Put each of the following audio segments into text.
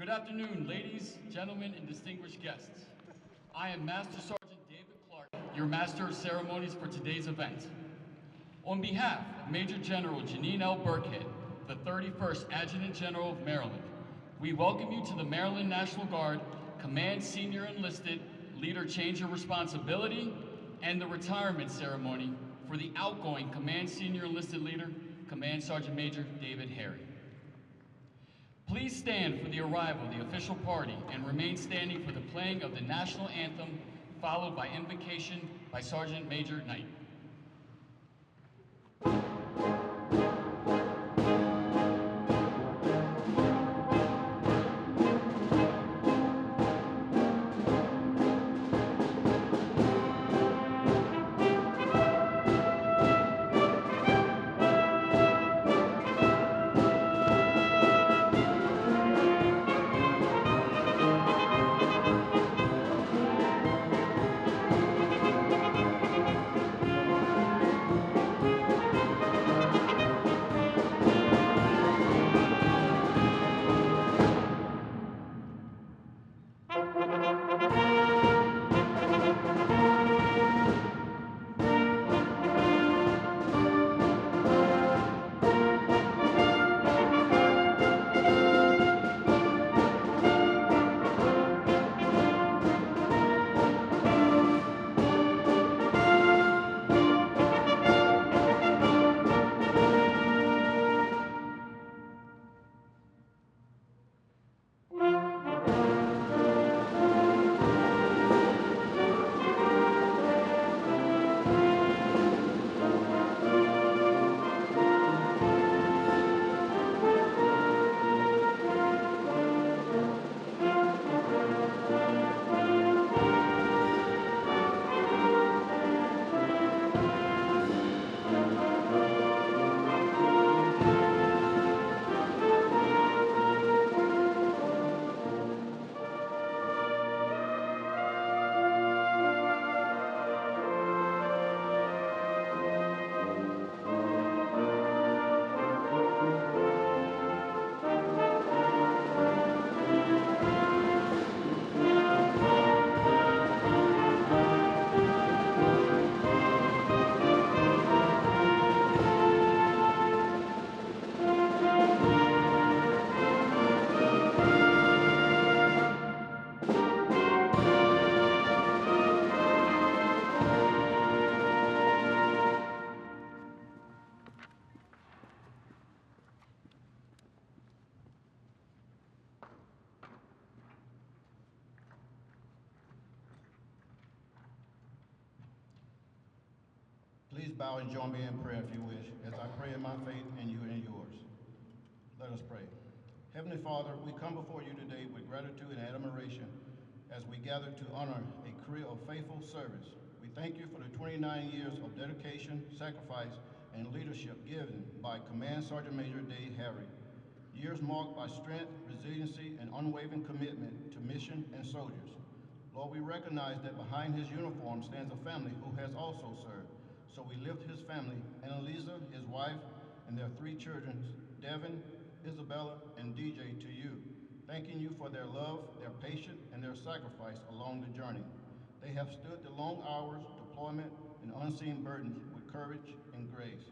Good afternoon, ladies, gentlemen, and distinguished guests. I am Master Sergeant David Clark, your Master of Ceremonies for today's event. On behalf of Major General Janine L. Burkhead, the 31st Adjutant General of Maryland, we welcome you to the Maryland National Guard Command Senior Enlisted Leader Change of Responsibility and the retirement ceremony for the outgoing Command Senior Enlisted Leader, Command Sergeant Major David Harry. Please stand for the arrival of the official party and remain standing for the playing of the national anthem, followed by invocation by Sergeant Major Knight. Please bow and join me in prayer if you wish, as I pray in my faith and you in yours. Let us pray. Heavenly Father, we come before you today with gratitude and admiration as we gather to honor a career of faithful service. We thank you for the 29 years of dedication, sacrifice, and leadership given by Command Sergeant Major David Harry. Years marked by strength, resiliency, and unwavering commitment to mission and soldiers. Lord, we recognize that behind his uniform stands a family who has also served. So we lift his family, Annalisa, his wife, and their 3 children, Devin, Isabella, and DJ, to you, thanking you for their love, their patience, and their sacrifice along the journey. They have stood the long hours, deployment, and unseen burdens with courage and grace.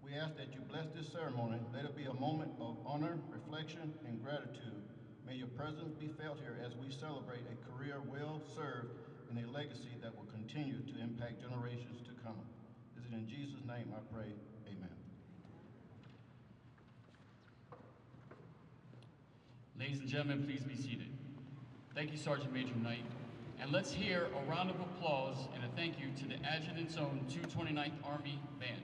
We ask that you bless this ceremony. Let it be a moment of honor, reflection, and gratitude. May your presence be felt here as we celebrate a career well served and a legacy that will continue to impact generations to come. This is in Jesus' name I pray, amen. Ladies and gentlemen, please be seated. Thank you, Sergeant Major Knight. And let's hear a round of applause and a thank you to the Adjutant's own 229th Army Band.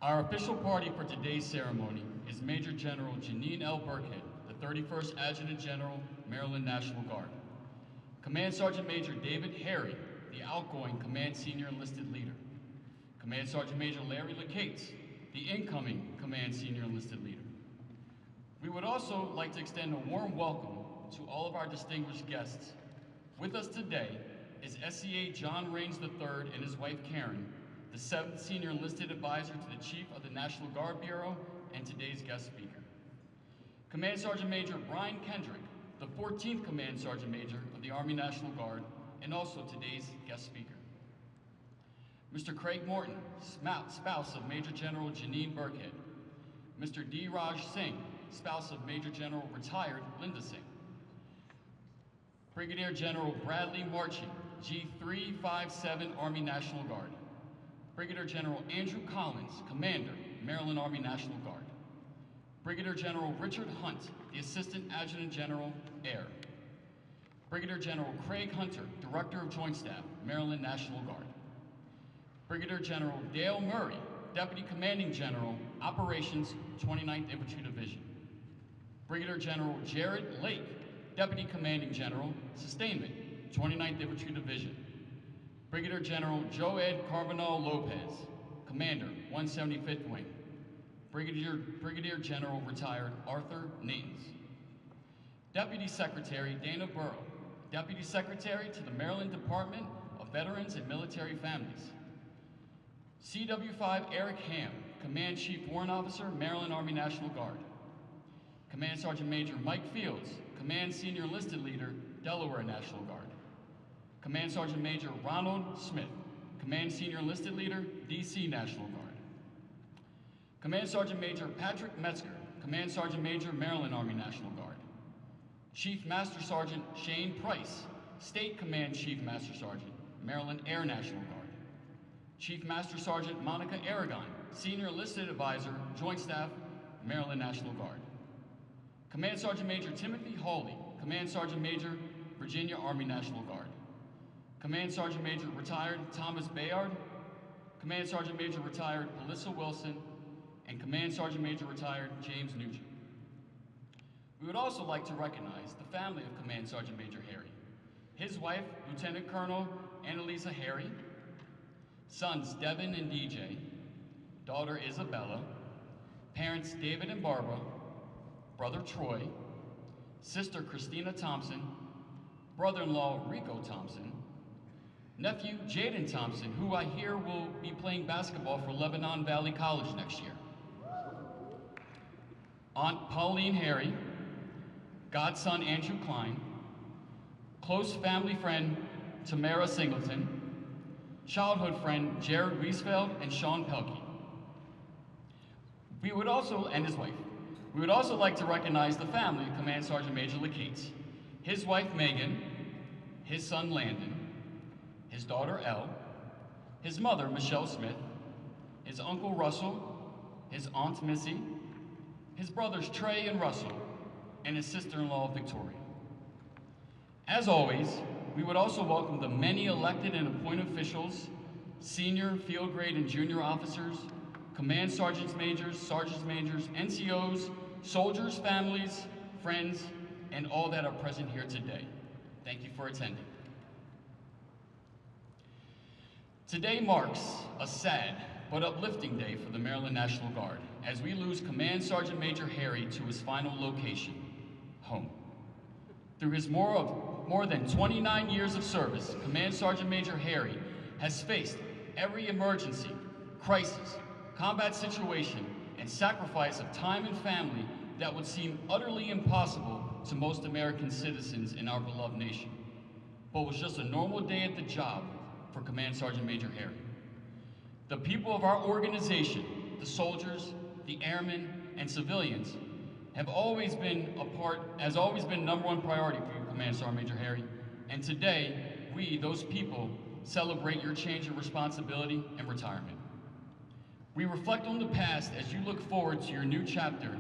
Our official party for today's ceremony is Major General Janine L. Burkhead, the 31st Adjutant General, Maryland National Guard. Command Sergeant Major David Harry, the outgoing Command Senior Enlisted Leader. Command Sergeant Major Larry LeCates, the incoming Command Senior Enlisted Leader. We would also like to extend a warm welcome to all of our distinguished guests. With us today is SCA John Raines III and his wife Karen, the 7th Senior Enlisted Advisor to the Chief of the National Guard Bureau, and today's guest speaker. Command Sergeant Major Brian Kendrick, the 14th Command Sergeant Major of the Army National Guard, and also today's guest speaker. Mr. Craig Morton, spouse of Major General Janine Burkhead. Mr. D. Raj Singh, spouse of Major General retired Linda Singh. Brigadier General Bradley Marchie, G357 Army National Guard. Brigadier General Andrew Collins, Commander, Maryland Army National Guard. Brigadier General Richard Hunt, the Assistant Adjutant General, Air. Brigadier General Craig Hunter, Director of Joint Staff, Maryland National Guard. Brigadier General Dale Murray, Deputy Commanding General, Operations, 29th Infantry Division. Brigadier General Jared Lake, Deputy Commanding General, Sustainment, 29th Infantry Division. Brigadier General Joed Carbonell Lopez, Commander, 175th Wing. Brigadier General Retired Arthur Natans. Deputy Secretary Dana Burrow, Deputy Secretary to the Maryland Department of Veterans and Military Families. CW5 Eric Ham, Command Chief Warrant Officer, Maryland Army National Guard. Command Sergeant Major Mike Fields, Command Senior Enlisted Leader, Delaware National Guard. Command Sergeant Major Ronald Smith, Command Senior Enlisted Leader, DC National Guard. Command Sergeant Major Patrick Metzger, Command Sergeant Major, Maryland Army National Guard. Chief Master Sergeant Shane Price, State Command Chief Master Sergeant, Maryland Air National Guard. Chief Master Sergeant Monica Aragon, Senior Enlisted Advisor, Joint Staff, Maryland National Guard. Command Sergeant Major Timothy Hawley, Command Sergeant Major, Virginia Army National Guard. Command Sergeant Major Retired Thomas Bayard, Command Sergeant Major Retired Alyssa Wilson, and Command Sergeant Major Retired James Nugent. We would also like to recognize the family of Command Sergeant Major Harry, his wife, Lieutenant Colonel Annalisa Harry, sons Devin and DJ, daughter Isabella, parents David and Barbara, brother Troy, sister Christina Thompson, brother-in-law Rico Thompson, nephew Jaden Thompson, who I hear will be playing basketball for Lebanon Valley College next year, Aunt Pauline Harry, godson Andrew Klein, close family friend Tamara Singleton, childhood friend Jared Wiesfeld and Sean Pelkey. And his wife. We would also like to recognize the family of Command Sergeant Major LeCates, his wife Megan, his son Landon, his daughter Elle, his mother Michelle Smith, his uncle Russell, his aunt Missy, his brothers Trey and Russell, and his sister-in-law Victoria. As always, we would also welcome the many elected and appointed officials, senior, field grade, and junior officers, command sergeants majors, NCOs, soldiers, families, friends, and all that are present here today. Thank you for attending. Today marks a sad but uplifting day for the Maryland National Guard as we lose Command Sergeant Major Harry to his final location, home. Through his more than 29 years of service, Command Sergeant Major Harry has faced every emergency, crisis, combat situation, and sacrifice of time and family that would seem utterly impossible to most American citizens in our beloved nation, but was just a normal day at the job for Command Sergeant Major Harry. The people of our organization, the soldiers, the airmen, and civilians, has always been number one priority for you, Command Sergeant Major Harry. And today, we, those people, celebrate your change of responsibility and retirement. We reflect on the past as you look forward to your new chapter,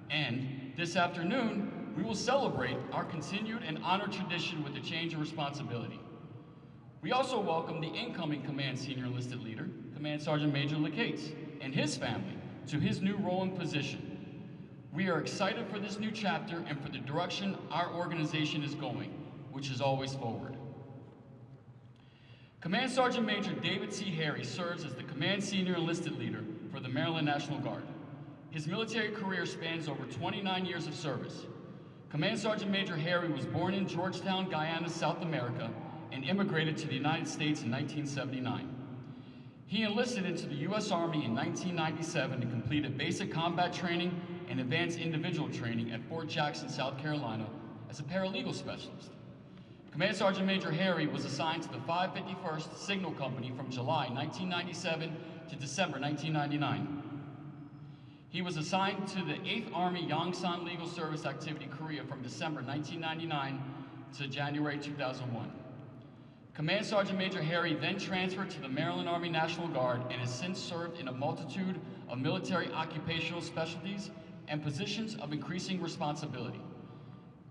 and this afternoon, we will celebrate our continued and honored tradition with the change of responsibility. We also welcome the incoming Command Senior Enlisted Leader, Command Sergeant Major LeCates, and his family to his new role and position. We are excited for this new chapter and for the direction our organization is going, which is always forward. Command Sergeant Major David C. Harry serves as the Command Senior Enlisted Leader for the Maryland National Guard. His military career spans over 29 years of service. Command Sergeant Major Harry was born in Georgetown, Guyana, South America, and immigrated to the United States in 1979. He enlisted into the U.S. Army in 1997 and completed basic combat training and advanced individual training at Fort Jackson, South Carolina as a paralegal specialist. Command Sergeant Major Harry was assigned to the 551st Signal Company from July 1997 to December 1999. He was assigned to the 8th Army Yongsan Legal Service Activity Korea from December 1999 to January 2001. Command Sergeant Major Harry then transferred to the Maryland Army National Guard and has since served in a multitude of military occupational specialties and positions of increasing responsibility.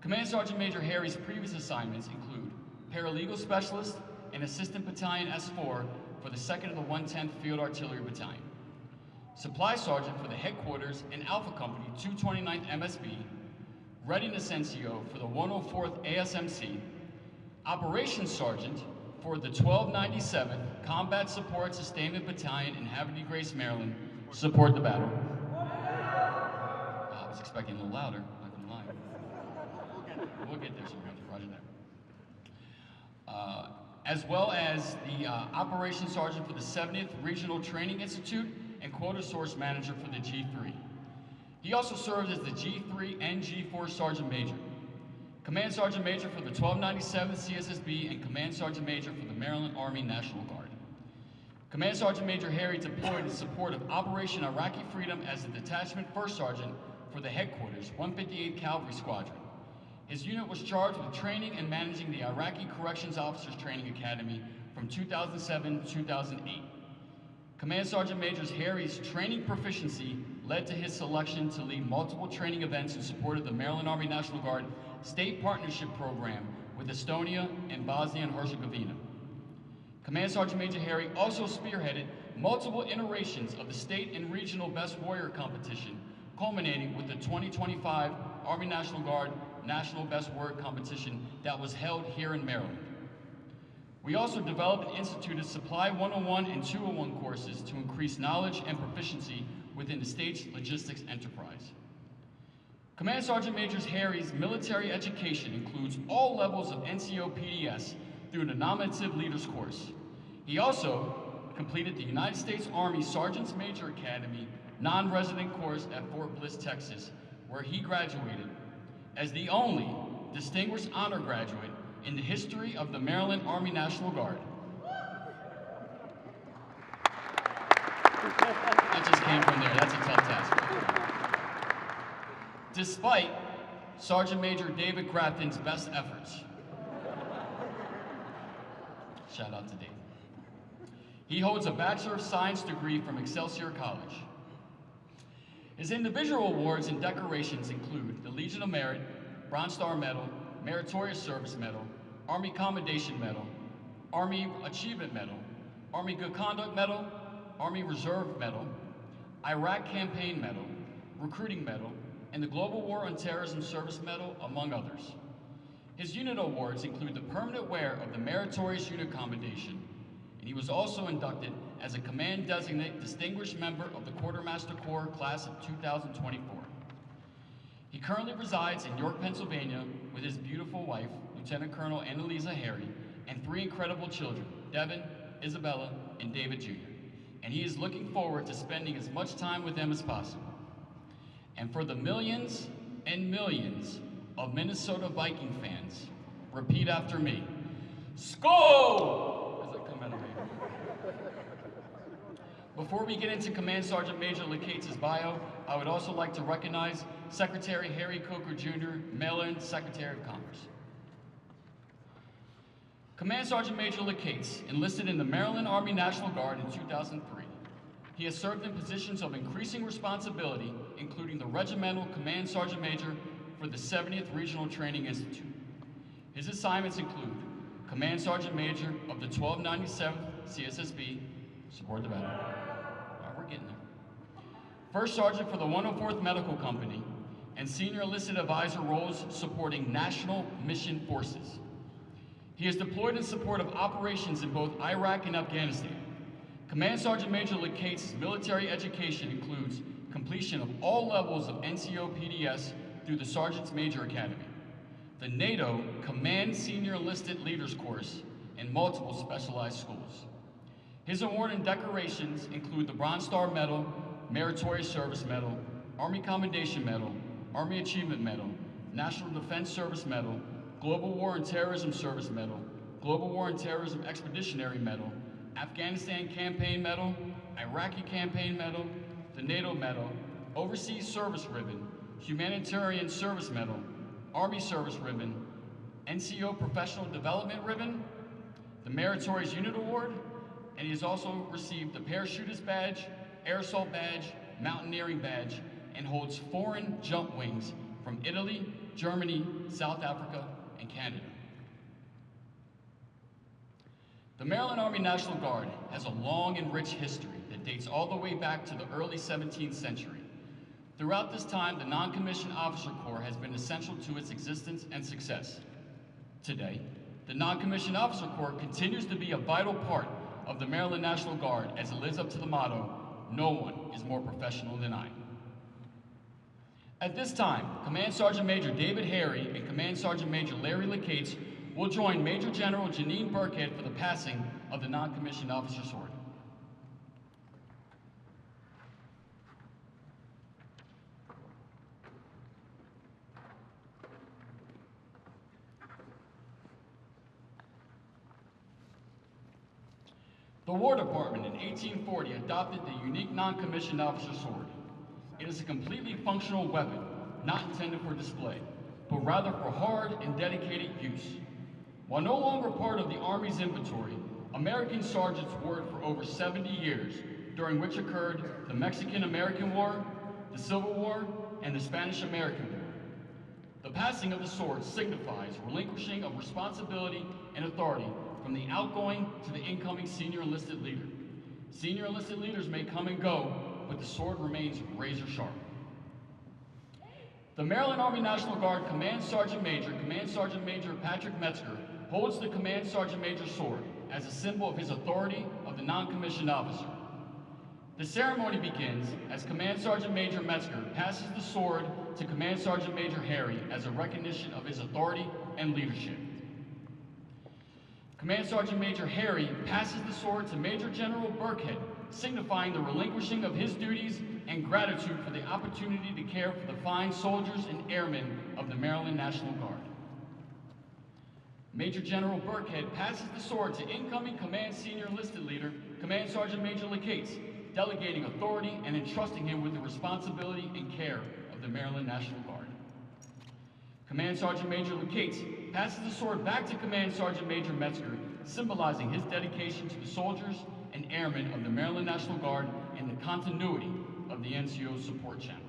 Command Sergeant Major Harry's previous assignments include Paralegal Specialist and Assistant Battalion S4 for the 2nd of the 110th Field Artillery Battalion, Supply Sergeant for the Headquarters and Alpha Company 229th MSB, Readiness NCO for the 104th ASMC, Operations Sergeant for the 1297th Combat Support Sustainment Battalion in Havre de Grace, Maryland, to support the battle. I was expecting a little louder, not gonna lie. We'll get there sometime, roger that. As well as the Operations Sergeant for the 70th Regional Training Institute and Quota Source Manager for the G3. He also served as the G3 and G4 Sergeant Major, Command Sergeant Major for the 1297th CSSB, and Command Sergeant Major for the Maryland Army National Guard. Command Sergeant Major Harry deployed in support of Operation Iraqi Freedom as the Detachment First Sergeant for the Headquarters 158th Cavalry Squadron. His unit was charged with training and managing the Iraqi Corrections Officers Training Academy from 2007 to 2008. Command Sergeant Major Harry's training proficiency led to his selection to lead multiple training events in support of the Maryland Army National Guard State Partnership Program with Estonia and Bosnia and Herzegovina. Command Sergeant Major Harry also spearheaded multiple iterations of the state and regional Best Warrior competition, culminating with the 2025 Army National Guard National Best Warrior competition that was held here in Maryland. We also developed and instituted Supply 101 and 201 courses to increase knowledge and proficiency within the state's logistics enterprise. Command Sergeant Major Harry's military education includes all levels of NCO PDS through the Nominative Leaders course. He also completed the United States Army Sergeant's Major Academy non-resident course at Fort Bliss, Texas, where he graduated as the only distinguished honor graduate in the history of the Maryland Army National Guard. That just came from there, that's a tough task. Despite Sergeant Major David Grafton's best efforts. Shout out to Dave. He holds a Bachelor of Science degree from Excelsior College. His individual awards and decorations include the Legion of Merit, Bronze Star Medal, Meritorious Service Medal, Army Commendation Medal, Army Achievement Medal, Army Good Conduct Medal, Army Reserve Medal, Iraq Campaign Medal, Recruiting Medal, and the Global War on Terrorism Service Medal, among others. His unit awards include the permanent wear of the Meritorious Unit Commendation, and he was also inducted as a Command Designate Distinguished Member of the Quartermaster Corps Class of 2024. He currently resides in York, Pennsylvania with his beautiful wife, Lieutenant Colonel Annalisa Harry, and 3 incredible children, Devin, Isabella, and David Jr. And he is looking forward to spending as much time with them as possible. And for the millions and millions of Minnesota Viking fans, repeat after me, Skol! As I come out of me. Before we get into Command Sergeant Major LeCates' bio, I would also like to recognize Secretary Harry Coker Jr., Maryland Secretary of Commerce. Command Sergeant Major LeCates enlisted in the Maryland Army National Guard in 2003. He has served in positions of increasing responsibility, including the Regimental Command Sergeant Major for the 70th Regional Training Institute. His assignments include Command Sergeant Major of the 1297th CSSB, support the battle. We're getting there. First Sergeant for the 104th Medical Company, and Senior Enlisted Advisor roles supporting National Mission Forces. He is deployed in support of operations in both Iraq and Afghanistan. Command Sergeant Major LeCates' military education includes completion of all levels of NCO PDS through the Sergeant's Major Academy, the NATO Command Senior Enlisted Leaders course, and multiple specialized schools. His award and decorations include the Bronze Star Medal, Meritorious Service Medal, Army Commendation Medal, Army Achievement Medal, National Defense Service Medal, Global War and Terrorism Service Medal, Global War and Terrorism Expeditionary Medal, Afghanistan Campaign Medal, Iraqi Campaign Medal, the NATO Medal, Overseas Service Ribbon, Humanitarian Service Medal, Army Service Ribbon, NCO Professional Development Ribbon, the Meritorious Unit Award, and he has also received the Parachutist Badge, Air Assault Badge, Mountaineering Badge, and holds foreign jump wings from Italy, Germany, South Africa, and Canada. The Maryland Army National Guard has a long and rich history that dates all the way back to the early 17th century. Throughout this time, the Non-Commissioned Officer Corps has been essential to its existence and success. Today, the Non-Commissioned Officer Corps continues to be a vital part of the Maryland National Guard as it lives up to the motto, "No one is more professional than I." At this time, Command Sergeant Major David Harry and Command Sergeant Major Larry LeCates will join Major General Janine Burkhead for the passing of the Non-Commissioned Officer Sword. The War Department in 1840 adopted the unique non-commissioned officer sword. It is a completely functional weapon, not intended for display, but rather for hard and dedicated use. While no longer part of the Army's inventory, American sergeants wore it for over 70 years, during which occurred the Mexican-American War, the Civil War, and the Spanish-American War. The passing of the sword signifies relinquishing of responsibility and authority from the outgoing to the incoming senior enlisted leader. Senior enlisted leaders may come and go, but the sword remains razor sharp. The Maryland Army National Guard Command Sergeant Major Patrick Metzger, holds the Command Sergeant Major sword as a symbol of his authority of the non-commissioned officer. The ceremony begins as Command Sergeant Major Metzger passes the sword to Command Sergeant Major Harry as a recognition of his authority and leadership. Command Sergeant Major Harry passes the sword to Major General Burkhead, signifying the relinquishing of his duties and gratitude for the opportunity to care for the fine soldiers and airmen of the Maryland National Guard. Major General Burkhead passes the sword to incoming Command Senior Enlisted Leader, Command Sergeant Major LeCates, delegating authority and entrusting him with the responsibility and care of the Maryland National Guard. Command Sergeant Major LeCates passes the sword back to Command Sergeant Major Metzger, symbolizing his dedication to the soldiers and airmen of the Maryland National Guard and the continuity of the NCO support channel.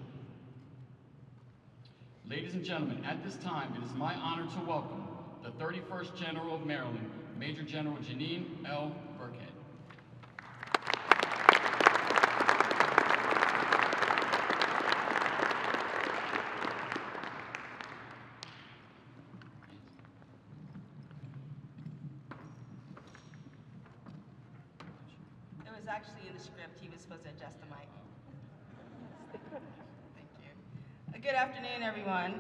Ladies and gentlemen, at this time, it is my honor to welcome the 31st General of Maryland, Major General Janine L. Burkhead. It was actually in the script. He was supposed to adjust the mic. Thank you. Good afternoon, everyone.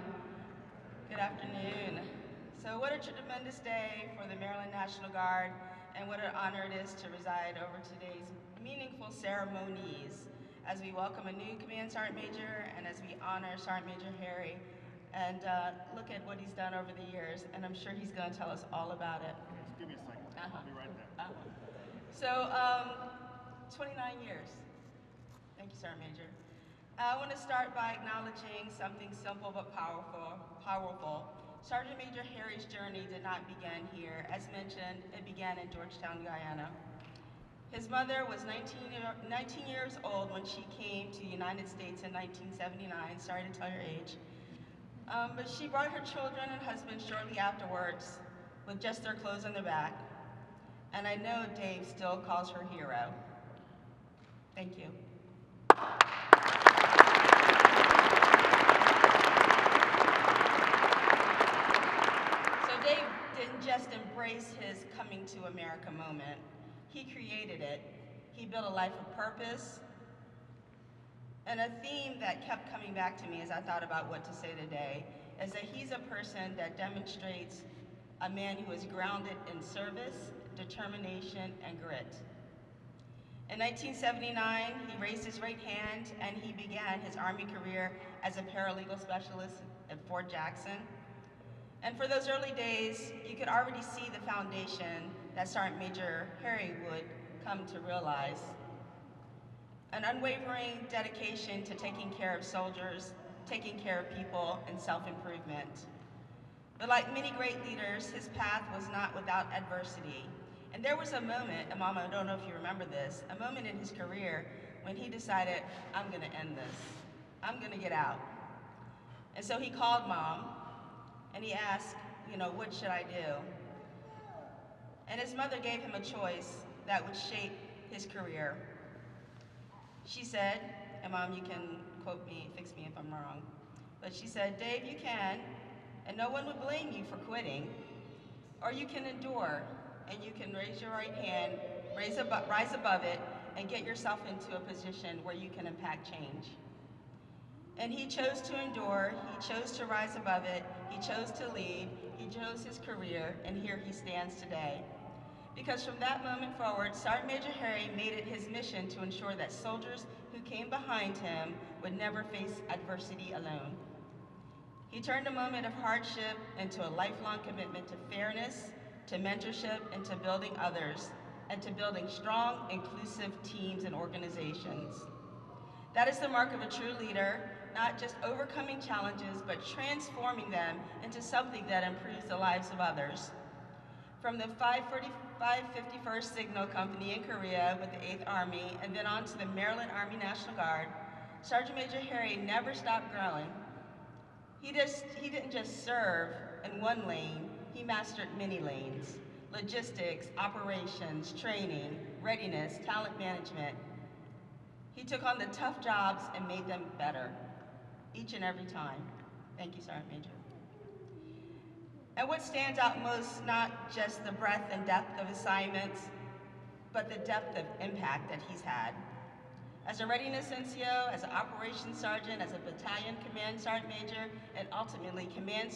Good afternoon. So what a tremendous day for the Maryland National Guard, and what an honor it is to reside over today's meaningful ceremonies as we welcome a new Command Sergeant Major and as we honor Sergeant Major Harry and look at what he's done over the years, and I'm sure he's going to tell us all about it. Just give me a second. I'll be right there. So, 29 years. Thank you, Sergeant Major. I want to start by acknowledging something simple but powerful. Sergeant Major Harry's journey did not begin here. As mentioned, it began in Georgetown, Guyana. His mother was 19 years old when she came to the United States in 1979. Sorry to tell your age. But she brought her children and husband shortly afterwards with just their clothes on their back. And I know Dave still calls her hero. Thank you. So Dave didn't just embrace his coming to America moment. He created it. He built a life of purpose. And a theme that kept coming back to me as I thought about what to say today is that he's a person that demonstrates a man who is grounded in service, determination, and grit. In 1979, he raised his right hand and he began his Army career as a paralegal specialist at Fort Jackson. And for those early days, you could already see the foundation that Sergeant Major Harry would come to realize. An unwavering dedication to taking care of soldiers, taking care of people, and self-improvement. But like many great leaders, his path was not without adversity. And there was a moment, and Mama, I don't know if you remember this, a moment in his career when he decided, I'm gonna end this. I'm gonna get out. And so he called Mom, and he asked, what should I do? And his mother gave him a choice that would shape his career. She said, and Mom, you can quote me, fix me if I'm wrong, but she said, Dave, you can, and no one would blame you for quitting, or you can endure, and you can raise your right hand, rise above it, and get yourself into a position where you can impact change. And he chose to endure, he chose to rise above it, he chose to lead, he chose his career, and here he stands today. Because from that moment forward, Sergeant Major Harry made it his mission to ensure that soldiers who came behind him would never face adversity alone. He turned a moment of hardship into a lifelong commitment to fairness, to mentorship, and to building others, and to building strong, inclusive teams and organizations. That is the mark of a true leader, not just overcoming challenges, but transforming them into something that improves the lives of others. From the 551st Signal Company in Korea with the 8th Army, and then on to the Maryland Army National Guard, Sergeant Major Harry never stopped growing. He didn't just serve in one lane, he mastered many lanes. Logistics, operations, training, readiness, talent management. He took on the tough jobs and made them better, each and every time. Thank you, Sergeant Major. And what stands out most, not just the breadth and depth of assignments, but the depth of impact that he's had. As a readiness NCO, as an operations sergeant, as a battalion command sergeant major, and ultimately command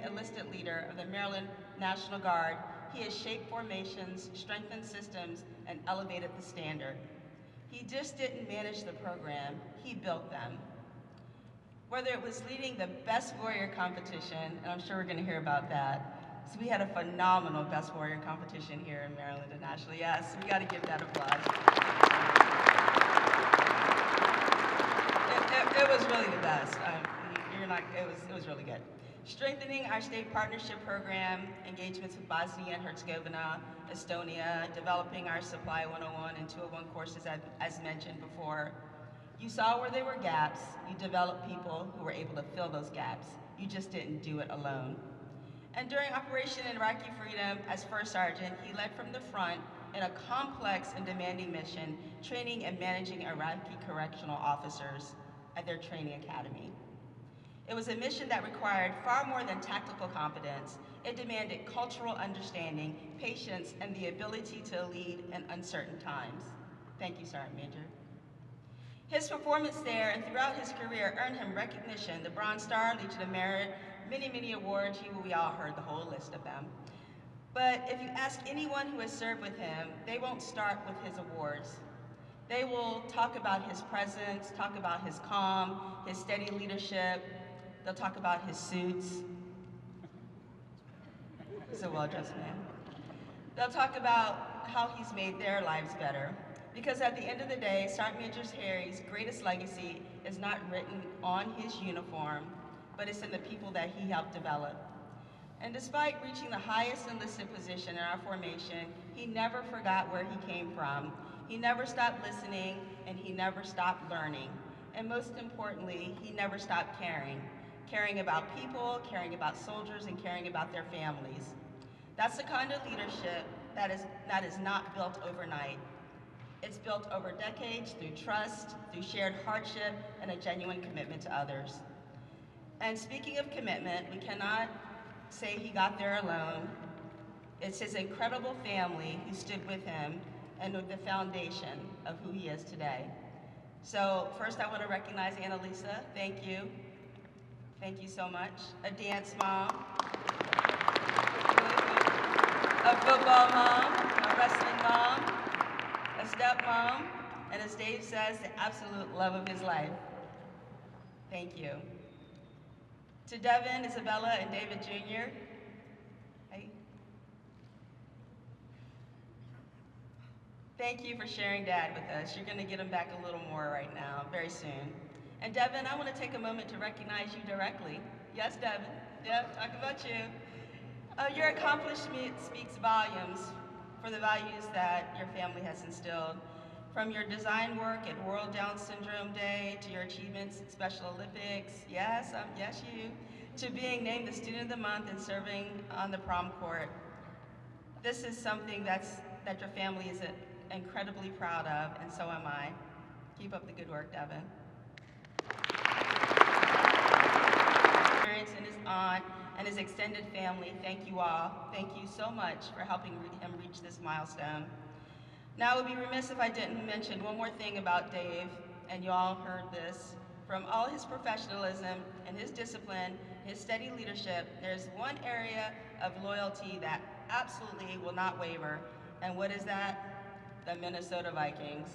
enlisted leader of the Maryland National Guard, he has shaped formations, strengthened systems, and elevated the standard. He just didn't manage the program, he built them. Whether it was leading the Best Warrior competition, and I'm sure we're gonna hear about that. So we had a phenomenal Best Warrior competition here in Maryland and nationally. Yes, we gotta give that applause. It was really the best. It was really good. Strengthening our state partnership program, engagements with Bosnia and Herzegovina, Estonia, developing our Supply 101 and 201 courses as mentioned before. You saw where there were gaps, you developed people who were able to fill those gaps. You just didn't do it alone. And during Operation Iraqi Freedom, as First Sergeant, he led from the front in a complex and demanding mission, training and managing Iraqi correctional officers at their training academy. It was a mission that required far more than tactical competence. It demanded cultural understanding, patience, and the ability to lead in uncertain times. Thank you, Sergeant Major. His performance there and throughout his career earned him recognition, the Bronze Star, Legion of Merit, many, many awards. We all heard the whole list of them. But if you ask anyone who has served with him, they won't start with his awards. They will talk about his presence, talk about his calm, his steady leadership. They'll talk about his suits. He's a well-dressed man. They'll talk about how he's made their lives better. Because at the end of the day, Sergeant Major Harry's greatest legacy is not written on his uniform, but it's in the people that he helped develop. And despite reaching the highest enlisted position in our formation, he never forgot where he came from. He never stopped listening, and he never stopped learning. And most importantly, he never stopped caring. Caring about people, caring about soldiers, and caring about their families. That's the kind of leadership that is not built overnight. It's built over decades through trust, through shared hardship, and a genuine commitment to others. And speaking of commitment, we cannot say he got there alone. It's his incredible family who stood with him and with the foundation of who he is today. So first I want to recognize Annalisa. Thank you. Thank you so much. A dance mom, a football mom, a wrestling mom, a a stepmom, and as Dave says, the absolute love of his life. Thank you. To Devin, Isabella, and David Jr., hey. Thank you for sharing Dad with us. You're gonna get him back a little more right now, very soon. And Devin, I wanna take a moment to recognize you directly. Yes, Devin, yeah, talking about you. Your accomplishment speaks volumes for the values that your family has instilled. From your design work at World Down Syndrome Day, to your achievements at Special Olympics, yes, you, to being named the Student of the Month and serving on the prom court. This is something that your family is incredibly proud of, and so am I. Keep up the good work, Devin. Parents and his aunt and his extended family, thank you all. Thank you so much for helping him reach this milestone. Now, I would be remiss if I didn't mention one more thing about Dave, and you all heard this. From all his professionalism and his discipline, his steady leadership, there's one area of loyalty that absolutely will not waver. And what is that? The Minnesota Vikings.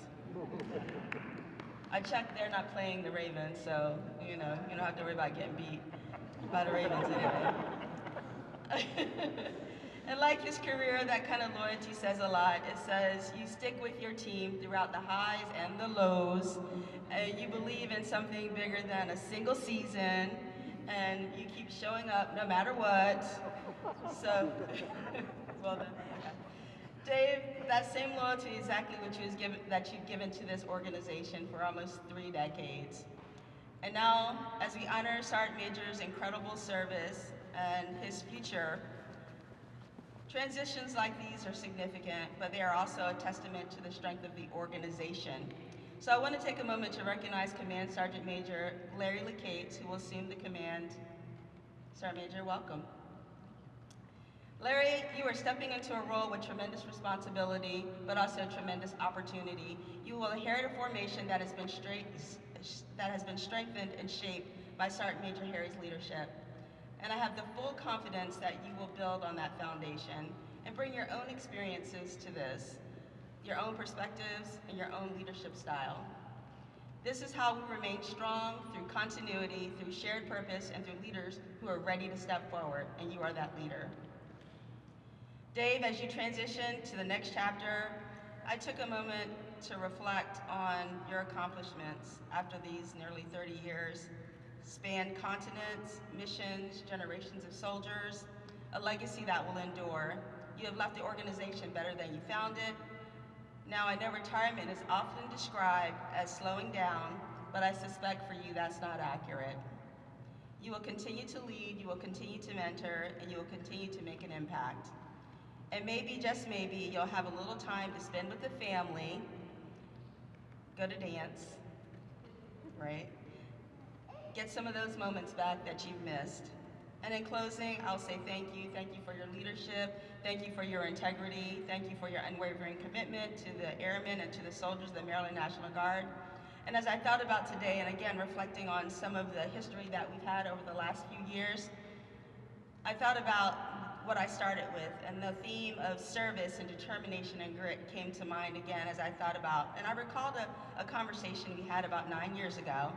I checked, they're not playing the Ravens, so you don't have to worry about getting beat by the Ravens anyway. And like his career, that kind of loyalty says a lot. It says you stick with your team throughout the highs and the lows. You believe in something bigger than a single season, and you keep showing up no matter what. So, well done. Okay. Dave, that same loyalty is exactly that you've given to this organization for almost 3 decades. And now, as we honor Sergeant Major's incredible service and his future, transitions like these are significant, but they are also a testament to the strength of the organization. So I want to take a moment to recognize Command Sergeant Major Larry LeCates, who will assume the command. Sergeant Major, welcome. Larry, you are stepping into a role with tremendous responsibility, but also tremendous opportunity. You will inherit a formation that has been strengthened and shaped by Sergeant Major Harry's leadership. And I have the full confidence that you will build on that foundation and bring your own experiences to this, your own perspectives, and your own leadership style. This is how we remain strong through continuity, through shared purpose, and through leaders who are ready to step forward, and you are that leader. Dave, as you transition to the next chapter, I took a moment to reflect on your accomplishments after these nearly 30 years. Span continents, missions, generations of soldiers, a legacy that will endure. You have left the organization better than you found it. Now, I know retirement is often described as slowing down, but I suspect for you that's not accurate. You will continue to lead, you will continue to mentor, and you will continue to make an impact. And maybe, just maybe, you'll have a little time to spend with the family, go to dance, right? Get some of those moments back that you've missed. And in closing, I'll say thank you. Thank you for your leadership. Thank you for your integrity. Thank you for your unwavering commitment to the airmen and to the soldiers of the Maryland National Guard. And as I thought about today, and again, reflecting on some of the history that we've had over the last few years, I thought about what I started with, and the theme of service and determination and grit came to mind again as I thought about, and I recalled a conversation we had about 9 years ago,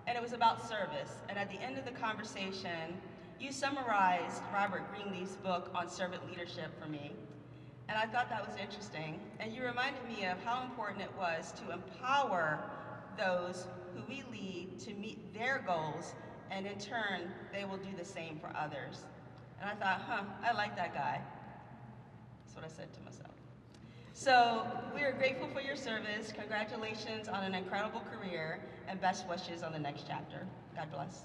and it was about service. And at the end of the conversation, you summarized Robert Greenleaf's book on servant leadership for me. And I thought that was interesting. And you reminded me of how important it was to empower those who we lead to meet their goals, and in turn, they will do the same for others. And I thought, I like that guy. That's what I said to myself. So we are grateful for your service. Congratulations on an incredible career, and best wishes on the next chapter. God bless.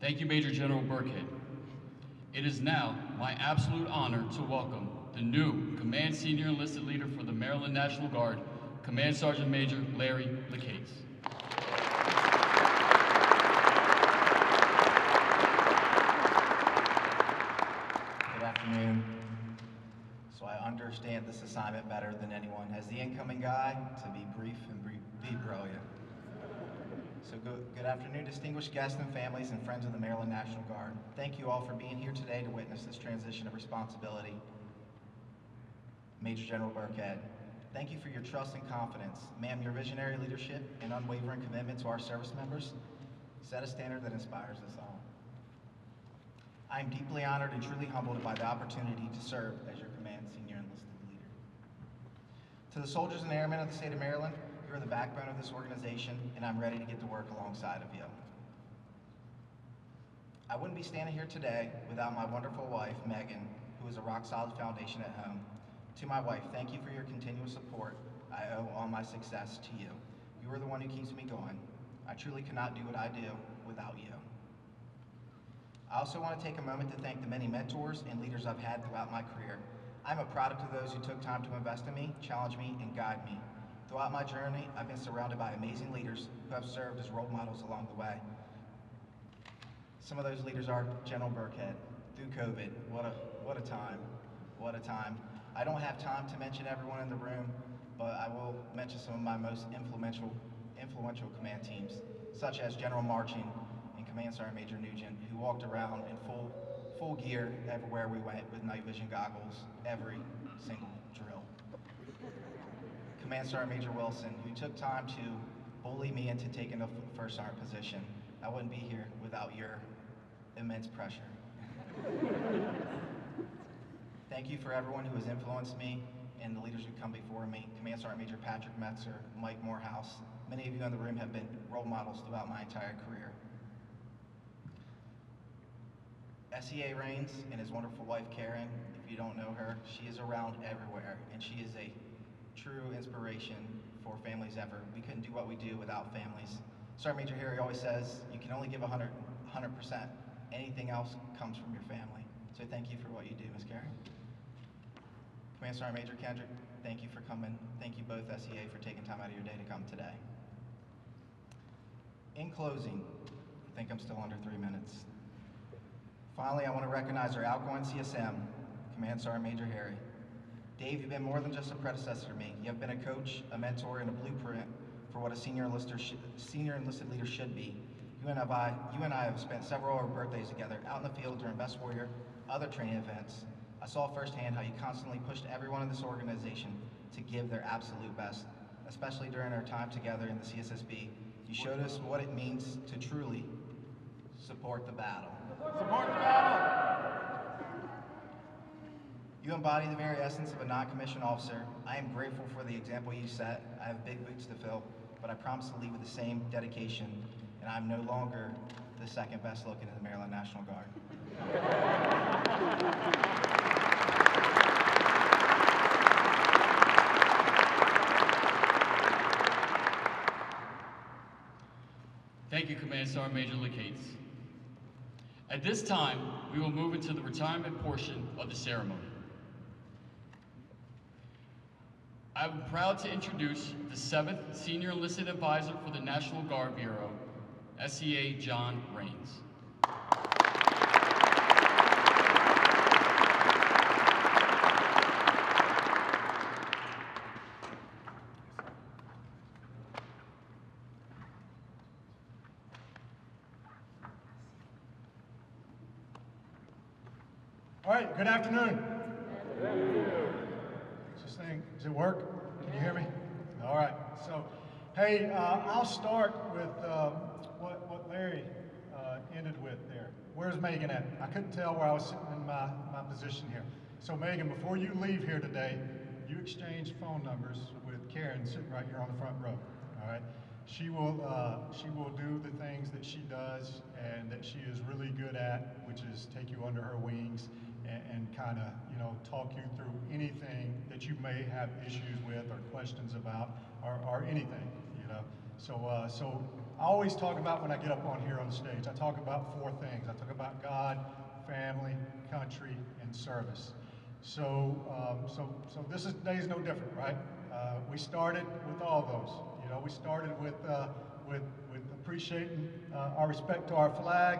Thank you, Major General Burkhead. It is now my absolute honor to welcome the new Command Senior Enlisted Leader for the Maryland National Guard, Command Sergeant Major Larry LeCates. so I understand this assignment better than anyone. As the incoming guy, to be brief and be brilliant. So good afternoon, distinguished guests and families and friends of the Maryland National Guard. Thank you all for being here today to witness this transition of responsibility. Major General Burkhead, thank you for your trust and confidence. Ma'am, your visionary leadership and unwavering commitment to our service members set a standard that inspires us all. I am deeply honored and truly humbled by the opportunity to serve as your command senior enlisted leader. To the soldiers and airmen of the state of Maryland, you are the backbone of this organization, and I'm ready to get to work alongside of you. I wouldn't be standing here today without my wonderful wife, Megan, who is a rock-solid foundation at home. To my wife, thank you for your continuous support. I owe all my success to you. You are the one who keeps me going. I truly cannot do what I do without you. I also want to take a moment to thank the many mentors and leaders I've had throughout my career. I'm a product of those who took time to invest in me, challenge me, and guide me. Throughout my journey, I've been surrounded by amazing leaders who have served as role models along the way. Some of those leaders are General Burkhead. Through COVID, what a time, what a time. I don't have time to mention everyone in the room, but I will mention some of my most influential command teams, such as General Marching and Command Sergeant Major Nugent, who walked around in full gear everywhere we went with night vision goggles, every single drill. Command Sergeant Major Wilson, who took time to bully me into taking the first sergeant position. I wouldn't be here without your immense pressure. Thank you for everyone who has influenced me and the leaders who come before me. Command Sergeant Major Patrick Metzer, Mike Morehouse. Many of you in the room have been role models throughout my entire career. SEA Raines and his wonderful wife Karen, if you don't know her, she is around everywhere, and she is a true inspiration for families ever. We couldn't do what we do without families. Sergeant Major Harry always says, you can only give 100%. Anything else comes from your family. So thank you for what you do, Ms. Karen. Command Sergeant Major Kendrick, thank you for coming. Thank you both SEA for taking time out of your day to come today. In closing, I think I'm still under 3 minutes. Finally, I want to recognize our outgoing CSM, Command Sergeant Major Harry. Dave, you've been more than just a predecessor to me. You have been a coach, a mentor, and a blueprint for what a senior enlisted leader should be. You and I have spent several of our birthdays together, out in the field during Best Warrior, other training events. I saw firsthand how you constantly pushed everyone in this organization to give their absolute best, especially during our time together in the CSSB. You showed us what it means to truly support the battle. Support the battle! You embody the very essence of a non-commissioned officer. I am grateful for the example you set. I have big boots to fill, but I promise to leave with the same dedication, and I'm no longer the second best looking in the Maryland National Guard. Thank you, Command Sergeant Major LeCates. At this time, we will move into the retirement portion of the ceremony. I'm proud to introduce the 7th Senior Enlisted Advisor for the National Guard Bureau, SEA John Raines. All right, good afternoon. This thing, does it work? Can you hear me? All right, so, hey, I'll start with what Larry ended with there. Where's Megan at? I couldn't tell where I was sitting in my position here. So Megan, before you leave here today, you exchange phone numbers with Karen sitting right here on the front row, all right? She will do the things that she does and that she is really good at, which is take you under her wings and kind of, you know, talk you through anything that you may have issues with or questions about or anything, you know. So I always talk about when I get up on here on the stage, I talk about 4 things. I talk about God, family, country, and service. So this day is no different, right? We started with all those. You know, we started with appreciating our respect to our flag.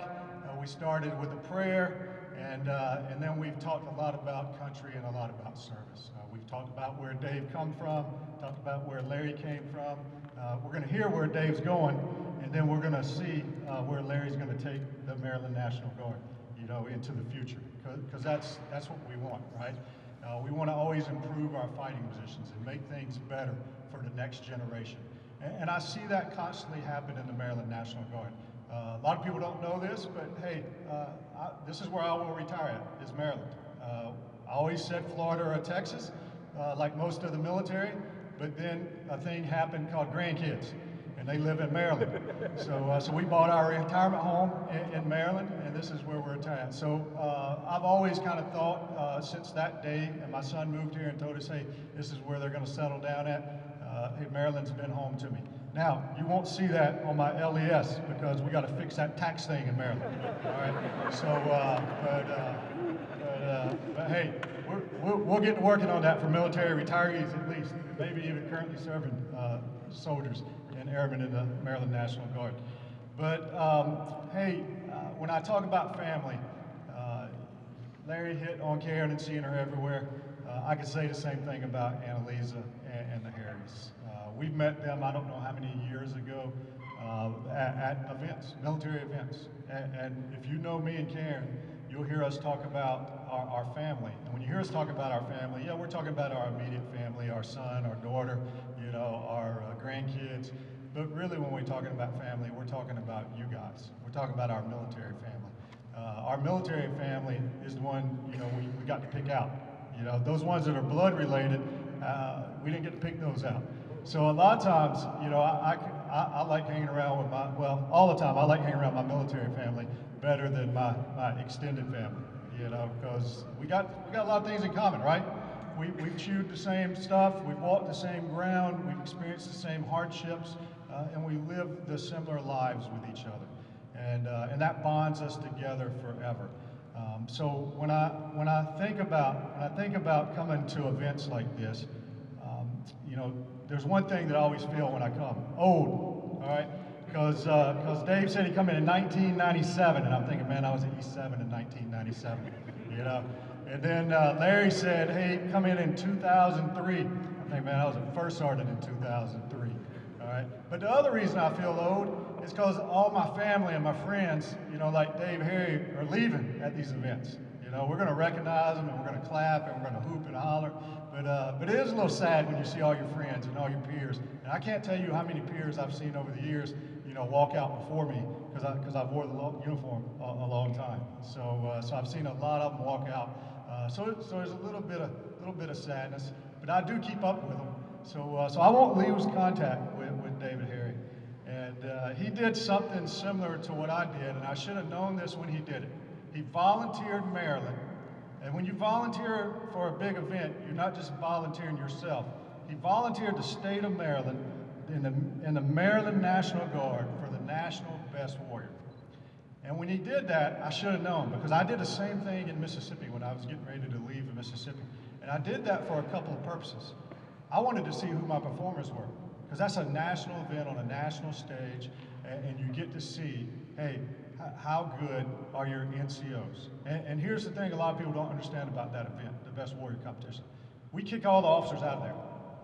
We started with a prayer, And then we've talked a lot about country and a lot about service. We've talked about where Dave come from, talked about where Larry came from. We're going to hear where Dave's going, and then we're going to see where Larry's going to take the Maryland National Guard, you know, into the future, because that's what we want, right? We want to always improve our fighting positions and make things better for the next generation. And I see that constantly happen in the Maryland National Guard. A lot of people don't know this, but hey, this is where I will retire at, is Maryland. I always said Florida or Texas, like most of the military, but then a thing happened called grandkids, and they live in Maryland. So we bought our retirement home in Maryland, and this is where we're retired. So I've always kind of thought since that day, and my son moved here and told us, hey, this is where they're going to settle down at. Hey, Maryland's been home to me. Now, you won't see that on my LES because we got to fix that tax thing in Maryland. All right. So, but hey, we'll get to working on that for military retirees at least, maybe even currently serving soldiers and airmen in the Maryland National Guard. But hey, when I talk about family, Larry hit on Karen and seeing her everywhere. I could say the same thing about Annalisa and the Harrys. We've met them, I don't know how many years ago, at events, military events. And if you know me and Karen, you'll hear us talk about our family. And when you hear us talk about our family, yeah, we're talking about our immediate family, our son, our daughter, you know, our grandkids. But really when we're talking about family, we're talking about you guys. We're talking about our military family. Our military family is the one, you know, we got to pick out. You know, those ones that are blood related, we didn't get to pick those out. So a lot of times, you know, I like hanging around with all the time, I like hanging around my military family better than my extended family, you know, because we got a lot of things in common, right? We've chewed the same stuff, we've walked the same ground, we've experienced the same hardships, and we live the similar lives with each other. And that bonds us together forever. So when I think about coming to events like this, you know, there's one thing that I always feel when I come: old. All right, because Dave said he come in 1997, and I'm thinking, man, I was at E7 in 1997. You know, and then Larry said, hey, come in 2003. I think, man, I was a first sergeant in 2003. All right, but the other reason I feel old is because all my family and my friends, you know, like Dave Harry, are leaving at these events. You know, we're going to recognize them and we're going to clap and we're going to hoop and holler. But it is a little sad when you see all your friends and all your peers. And I can't tell you how many peers I've seen over the years, you know, walk out before me because I've wore the uniform a long time. So I've seen a lot of them walk out. So there's a little bit of sadness, but I do keep up with them. So I won't lose contact with David Harry. And he did something similar to what I did, and I should have known this when he did it. He volunteered Maryland, and when you volunteer for a big event, you're not just volunteering yourself. He volunteered the state of Maryland in the Maryland National Guard for the National Best Warrior. And when he did that, I should have known, because I did the same thing in Mississippi when I was getting ready to leave in Mississippi. And I did that for a couple of purposes. I wanted to see who my performers were, because that's a national event on a national stage, and you get to see, hey, how good are your NCOs? And here's the thing a lot of people don't understand about that event, the Best Warrior competition. We kick all the officers out of there,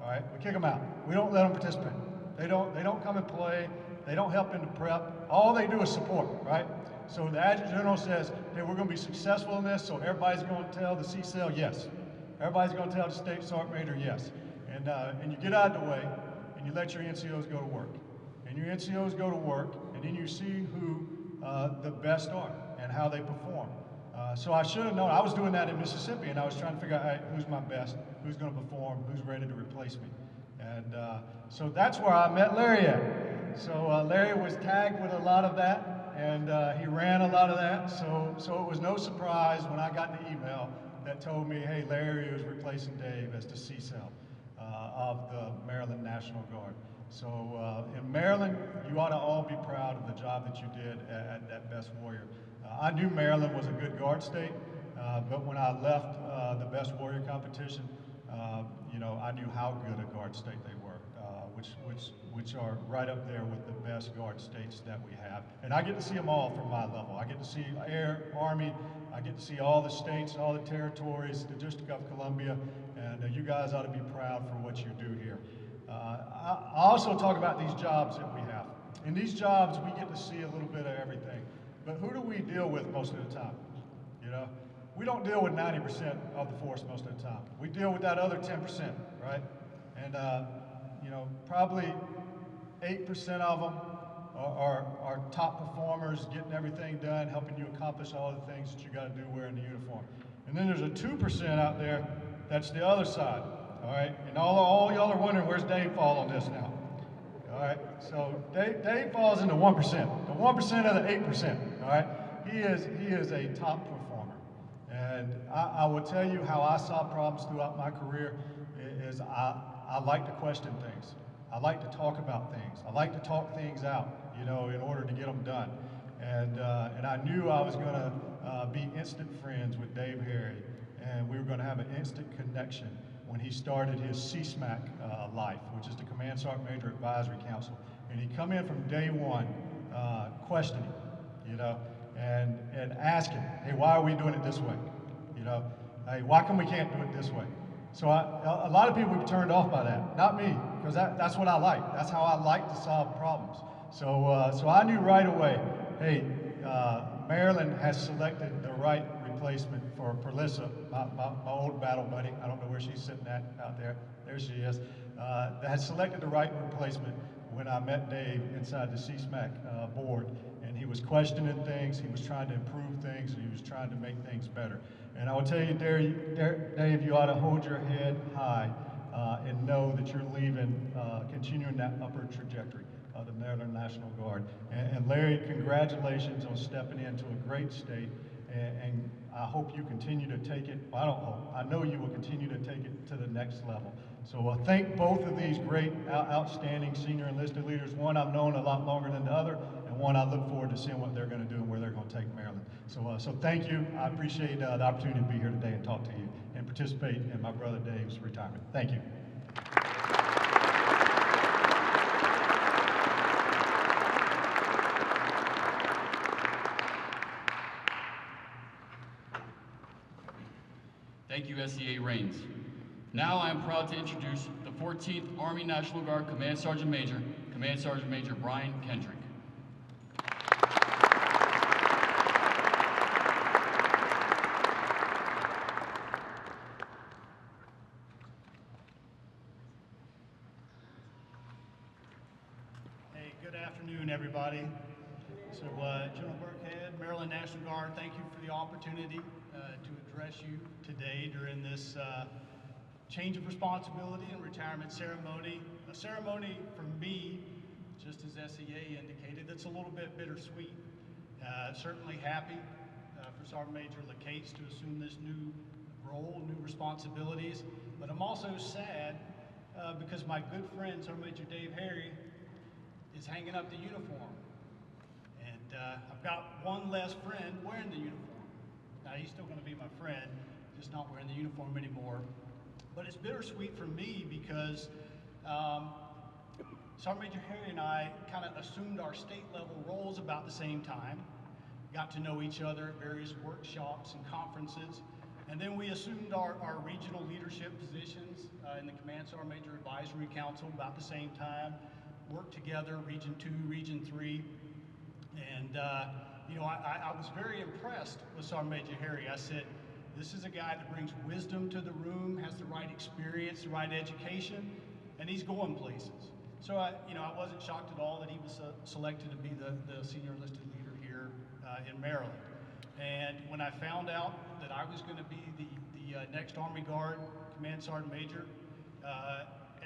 all right? We kick them out. We don't let them participate. They don't come and play. They don't help in the prep. All they do is support, right? So the adjutant general says, hey, we're going to be successful in this, so everybody's going to tell the CSL yes. Everybody's going to tell the state sergeant major yes. And you get out of the way, and you let your NCOs go to work. And your NCOs go to work, and then you see who the best are and how they perform. So I should have known. I was doing that in Mississippi, and I was trying to figure out, hey, who's my best, who's going to perform, who's ready to replace me. And so that's where I met Larry at. So Larry was tagged with a lot of that, and he ran a lot of that. So it was no surprise when I got the email that told me, hey, Larry was replacing Dave as the CSL of the Maryland National Guard. So in Maryland, you ought to all be proud of the job that you did at that Best Warrior. I knew Maryland was a good guard state, but when I left the Best Warrior competition, you know, I knew how good a guard state they were, which are right up there with the best guard states that we have. And I get to see them all from my level. I get to see Air, Army, I get to see all the states, all the territories, the District of Columbia, and you guys ought to be proud for what you do here. I also talk about these jobs that we have. In these jobs, we get to see a little bit of everything. But who do we deal with most of the time? You know, we don't deal with 90% of the force most of the time. We deal with that other 10%, right? And you know, probably 8% of them are top performers, getting everything done, helping you accomplish all the things that you got to do wearing the uniform. And then there's a 2% out there that's the other side, all right? And all y'all are wondering, where's Dave fall on this now? All right, so Dave falls in the 1%, the 1% of the 8%, all right? He is a top performer. And I will tell you how I solve problems throughout my career is I like to question things. I like to talk about things. I like to talk things out, you know, in order to get them done. And I knew I was going to be instant friends with Dave Harry, and we were going to have an instant connection when he started his CSMAC life, which is the Command Sergeant Major Advisory Council. And he come in from day one questioning, you know, and asking, hey, why are we doing it this way? You know, hey, why come we can't do it this way? So a lot of people would be turned off by that. Not me, because that's what I like. That's how I like to solve problems. So I knew right away, hey, Maryland has selected the right replacement for Perlissa, my old battle buddy. I don't know where she's sitting at out there. There she is. That has selected the right replacement when I met Dave inside the CSMAC board. And he was questioning things, he was trying to improve things, and he was trying to make things better. And I will tell you, Dave, you ought to hold your head high and know that you're leaving, continuing that upward trajectory of the Maryland National Guard. And Larry, congratulations on stepping into a great state, and I hope you continue to take it, well, I don't hope, I know you will continue to take it to the next level. So thank both of these great, outstanding senior enlisted leaders. One I've known a lot longer than the other, and one I look forward to seeing what they're going to do and where they're going to take Maryland. So thank you. I appreciate the opportunity to be here today and talk to you and participate in my brother Dave's retirement. Thank you. Thank you, SEA Raines. Now I am proud to introduce the 14th Army National Guard Command Sergeant Major Brian Kendrick. Hey, good afternoon, everybody. So, General Burkhead, Maryland National Guard, thank you for the opportunity to address you today during this change of responsibility and retirement ceremony. A ceremony for me, just as SEA indicated, that's a little bit bittersweet. Certainly happy for Sergeant Major LeCates to assume this new role, new responsibilities, but I'm also sad because my good friend, Sergeant Major Dave Harry, is hanging up the uniform. And I've got one less friend wearing the uniform. Now, he's still going to be my friend, just not wearing the uniform anymore. But it's bittersweet for me because Sergeant Major Harry and I kind of assumed our state level roles about the same time, got to know each other at various workshops and conferences, and then we assumed our regional leadership positions in the Command Sergeant Major Advisory Council about the same time, worked together, Region 2, Region 3, and you know, I was very impressed with Sergeant Major Harry. I said, this is a guy that brings wisdom to the room, has the right experience, the right education, and he's going places. So, you know, I wasn't shocked at all that he was selected to be the senior enlisted leader here in Maryland. And when I found out that I was going to be the next Army Guard Command Sergeant Major,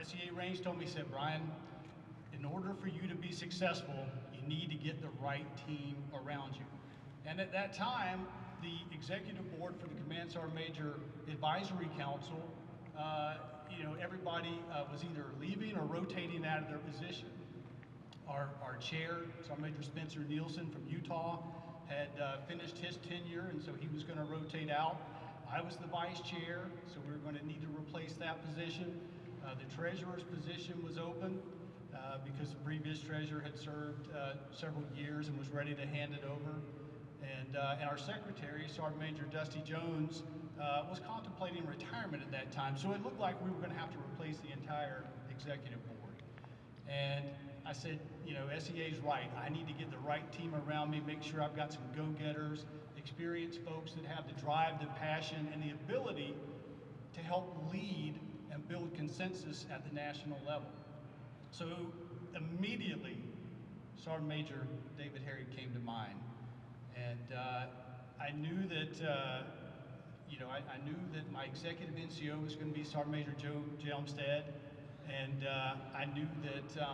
SEA Raines told me, said, Brian, in order for you to be successful, you need to get the right team around you. And at that time, the executive board for the Command Sergeant Major Advisory Council, you know, everybody was either leaving or rotating out of their position. Our chair, Sergeant Major Spencer Nielsen from Utah, had finished his tenure, and so he was going to rotate out. I was the vice chair, so we were going to need to replace that position. The treasurer's position was open because the previous treasurer had served several years and was ready to hand it over. And our secretary, Sergeant Major Dusty Jones, was contemplating retirement at that time. So it looked like we were going to have to replace the entire executive board. And I said, you know, SEA's right. I need to get the right team around me, make sure I've got some go-getters, experienced folks that have the drive, the passion, and the ability to help lead and build consensus at the national level. So immediately, Sergeant Major David Harry came to mind. And I knew that, I knew that my executive NCO was going to be Sergeant Major Joe Jelmstead, and I knew that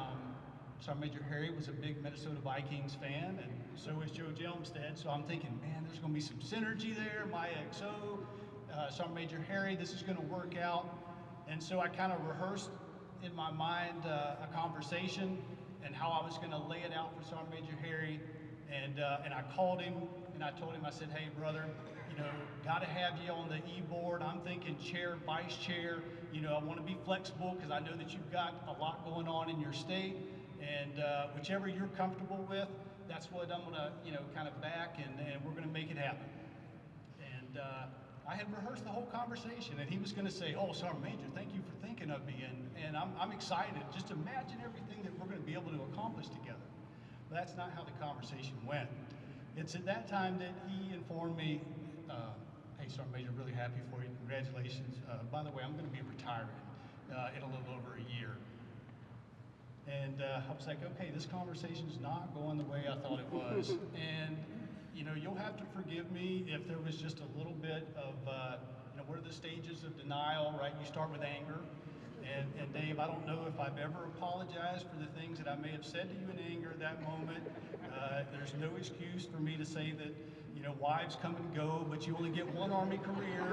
Sergeant Major Harry was a big Minnesota Vikings fan, and so is Joe Jelmstead. So I'm thinking, man, there's going to be some synergy there. My XO, Sergeant Major Harry, this is going to work out. And so I kind of rehearsed in my mind a conversation and how I was going to lay it out for Sergeant Major Harry. And I called him and I told him, I said, hey, brother, you know, got to have you on the E-board. I'm thinking chair, vice chair. You know, I want to be flexible because I know that you've got a lot going on in your state. And whichever you're comfortable with, that's what I'm going to, you know, kind of back, and we're going to make it happen. And I had rehearsed the whole conversation, and he was going to say, oh, Sergeant Major, thank you for thinking of me. And I'm excited. Just imagine everything that we're going to be able to accomplish together. But that's not how the conversation went. It's at that time that he informed me, hey, Sergeant Major, really happy for you. Congratulations. By the way, I'm going to be retiring in a little over a year. And I was like, okay, this conversation's not going the way I thought it was. And, you know, you'll have to forgive me if there was just a little bit of, you know, what are the stages of denial, right? You start with anger. And Dave, I don't know if I've ever apologized for the things that I may have said to you in anger at that moment. There's no excuse for me to say that, you know, wives come and go, but you only get one Army career.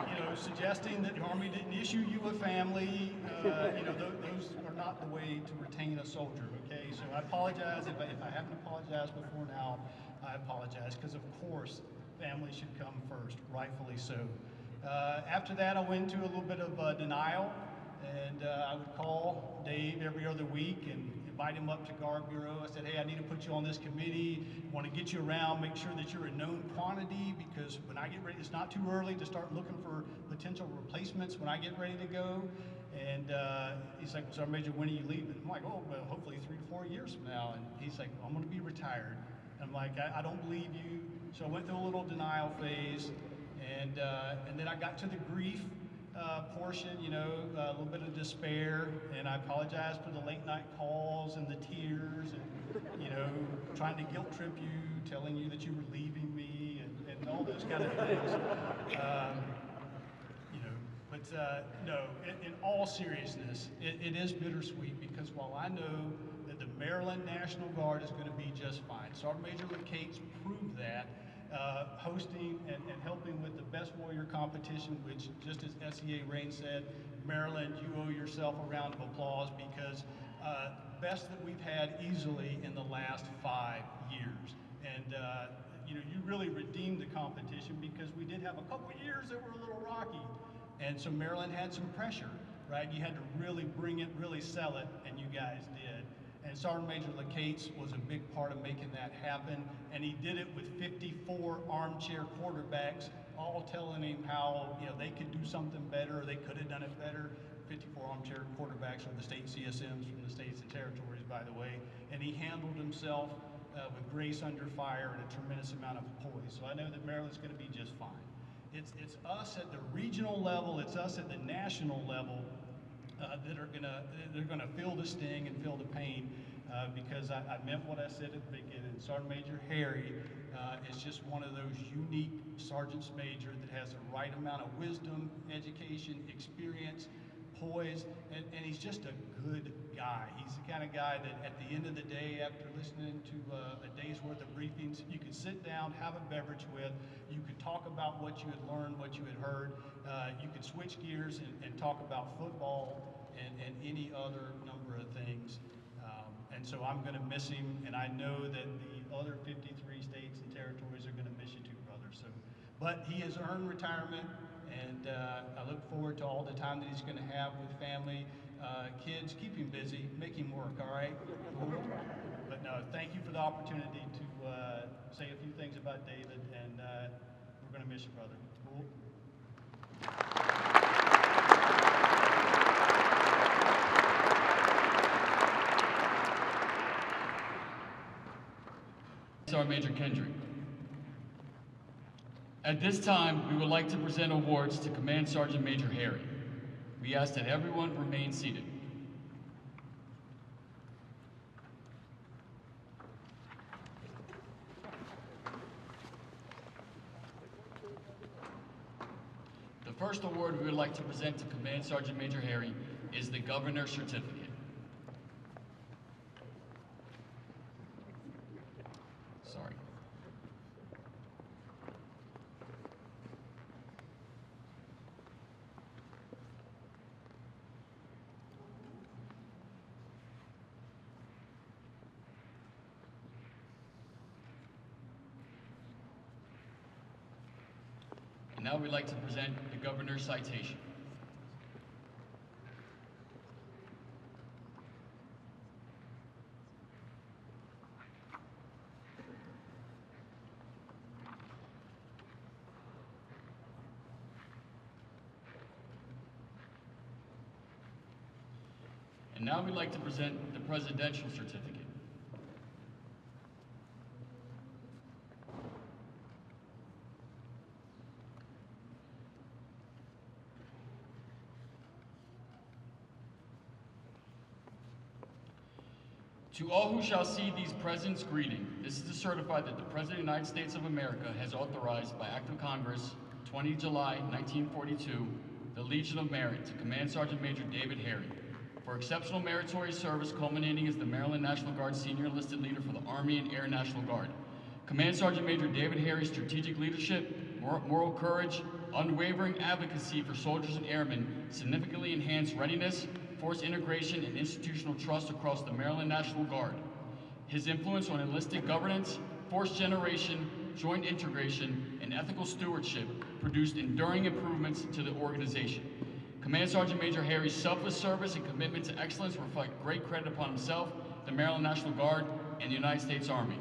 You know, suggesting that the Army didn't issue you a family, you know, those are not the way to retain a soldier, okay? So I apologize if I haven't apologized before now, I apologize, because of course, family should come first, rightfully so. After that, I went into a little bit of denial, and I would call Dave every other week and invite him up to Guard Bureau. I said, hey, I need to put you on this committee. I want to get you around, make sure that you're a known quantity, because when I get ready, it's not too early to start looking for potential replacements when I get ready to go. And he's like, well, Sergeant Major, when are you leaving? I'm like, oh, well, hopefully 3 to 4 years from now. And he's like, well, I'm going to be retired. And I'm like, I don't believe you. So I went through a little denial phase. And then I got to the grief portion, you know, a little bit of despair, and I apologize for the late night calls and the tears and, you know, trying to guilt trip you, telling you that you were leaving me and all those kind of things. You know, but no, in all seriousness, it is bittersweet because while I know that the Maryland National Guard is going to be just fine, Sergeant Major LeCates proved that. Hosting and helping with the Best Warrior competition, which, just as SEA Rain said, Maryland, you owe yourself a round of applause because best that we've had easily in the last 5 years. And you know, you really redeemed the competition because we did have a couple years that were a little rocky. And so Maryland had some pressure, right? You had to really bring it, really sell it, and you guys did. And Sergeant Major LeCates was a big part of making that happen, and he did it with 54 armchair quarterbacks, all telling him how, you know, they could do something better, or they could have done it better. 54 armchair quarterbacks are the state CSMs from the states and territories, by the way, and he handled himself with grace under fire and a tremendous amount of poise. So I know that Maryland's going to be just fine. It's us at the regional level, it's us at the national level that are gonna feel the sting and feel the pain because I meant what I said at the beginning. Sergeant Major Harry is just one of those unique sergeants major that has the right amount of wisdom, education, experience, poise, and he's just a good guy. He's the kind of guy that at the end of the day, after listening to a day's worth of briefings, you could sit down, have a beverage with, you could talk about what you had learned, what you had heard, you could switch gears and talk about football and any other number of things. And so I'm going to miss him, and I know that the other 53 states and territories are going to miss you too, brother. So But he has earned retirement, and I look forward to all the time that he's going to have with family, kids. Keep him busy, make him work, all right? Cool. But no, thank you for the opportunity to say a few things about David, and we're going to miss you, brother. Cool. Sergeant Major Kendrick. At this time, we would like to present awards to Command Sergeant Major Harry. We ask that everyone remain seated. The first award we would like to present to Command Sergeant Major Harry is the Governor's Certificate. Sorry. And now we'd like to present the Governor's Citation. And now we'd like to present the Presidential Certificate. To all who shall see these presents, greeting. This is to certify that the President of the United States of America has authorized by Act of Congress 20 July 1942 the Legion of Merit to Command Sergeant Major David Harry for exceptional meritorious service culminating as the Maryland National Guard Senior Enlisted Leader for the Army and Air National Guard. Command Sergeant Major David Harry's strategic leadership, moral courage, unwavering advocacy for soldiers and airmen significantly enhanced readiness, force integration, and institutional trust across the Maryland National Guard. His influence on enlisted governance, force generation, joint integration, and ethical stewardship produced enduring improvements to the organization. Command Sergeant Major Harry's selfless service and commitment to excellence reflect great credit upon himself, the Maryland National Guard, and the United States Army.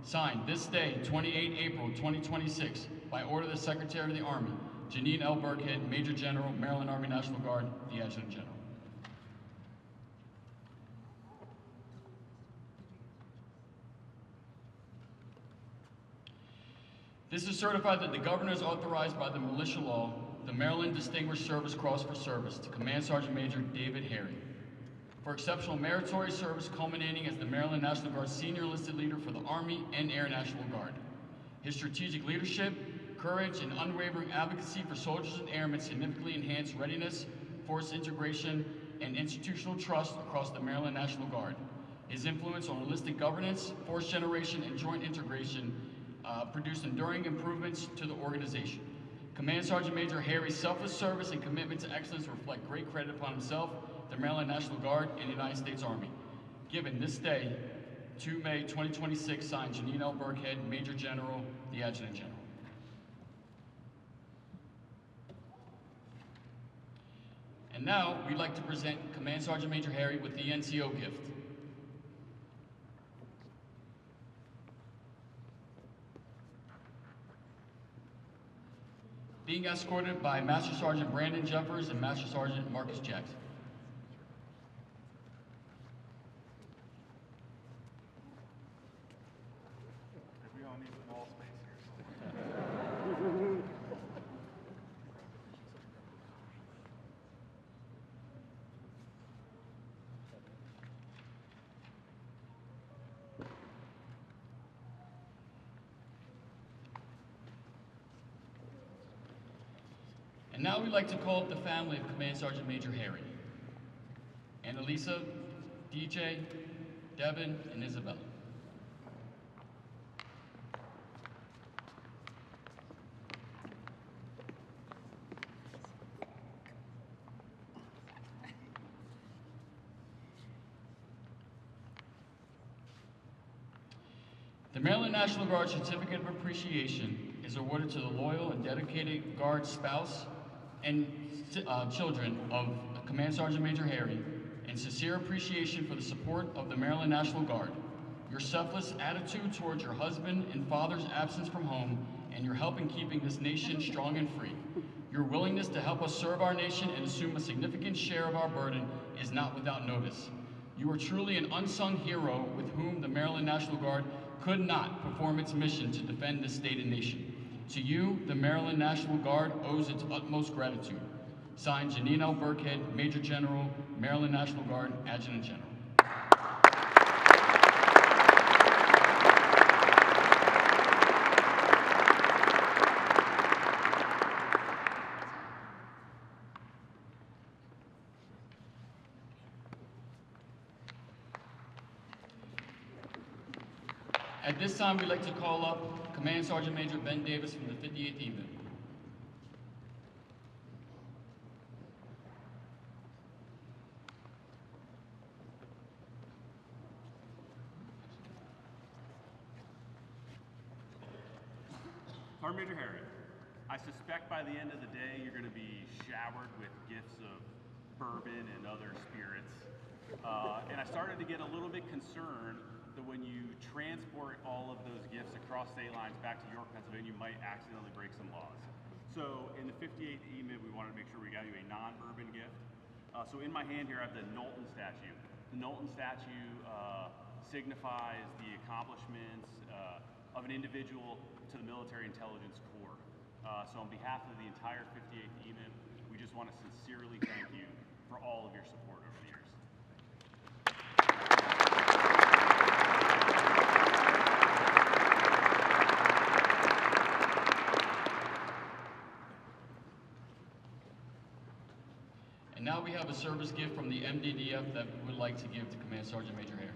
Signed this day, 28 April 2026, by order of the Secretary of the Army, Janine L. Burkhead, Major General, Maryland Army National Guard, the Adjutant General. This is certified that the Governor is authorized by the militia law the Maryland Distinguished Service Cross for Service to Command Sergeant Major David Harry for exceptional meritorious service culminating as the Maryland National Guard Senior Enlisted Leader for the Army and Air National Guard. His strategic leadership, courage, and unwavering advocacy for soldiers and airmen significantly enhanced readiness, force integration, and institutional trust across the Maryland National Guard. His influence on enlisted governance, force generation, and joint integration produced enduring improvements to the organization. Command Sergeant Major Harry's selfless service and commitment to excellence reflect great credit upon himself, the Maryland National Guard, and the United States Army. Given this day, 2 May 2026, signed Janine L. Burkhead, Major General, the Adjutant General. And now, we'd like to present Command Sergeant Major Harry with the NCO gift. Being escorted by Master Sergeant Brandon Jeffers and Master Sergeant Marcus Jackson. We all need some wall space here. And now we'd like to call up the family of Command Sergeant Major Harry. Annalisa, DJ, Devin, and Isabella. The Maryland National Guard Certificate of Appreciation is is awarded to the loyal and dedicated Guard spouse and children of Command Sergeant Major Harry, in sincere appreciation for the support of the Maryland National Guard, your selfless attitude towards your husband and father's absence from home, and your help in keeping this nation strong and free. Your willingness to help us serve our nation and assume a significant share of our burden is not without notice. You are truly an unsung hero with whom the Maryland National Guard could not perform its mission to defend this state and nation. To you, the Maryland National Guard owes its utmost gratitude. Signed, Janine L. Burkhead, Major General, Maryland National Guard, Adjutant General. At this time, we'd like to call up Command Sergeant Major Ben Davis from the 58th EVIT. Sergeant Major Harry, I suspect by the end of the day you're going to be showered with gifts of bourbon and other spirits. And I started to get a little bit concerned that when you transport all of those gifts across state lines back to York, Pennsylvania, you might accidentally break some laws. So in the 58th EMIT, we wanted to make sure we got you a non-bourbon gift. So in my hand here, I have the Knowlton statue. The Knowlton statue signifies the accomplishments of an individual to the Military Intelligence Corps. So on behalf of the entire 58th EMIT, we just want to sincerely thank you for all of your support over the years. And now we have a service gift from the MDDF that we would like to give to Command Sergeant Major Harry.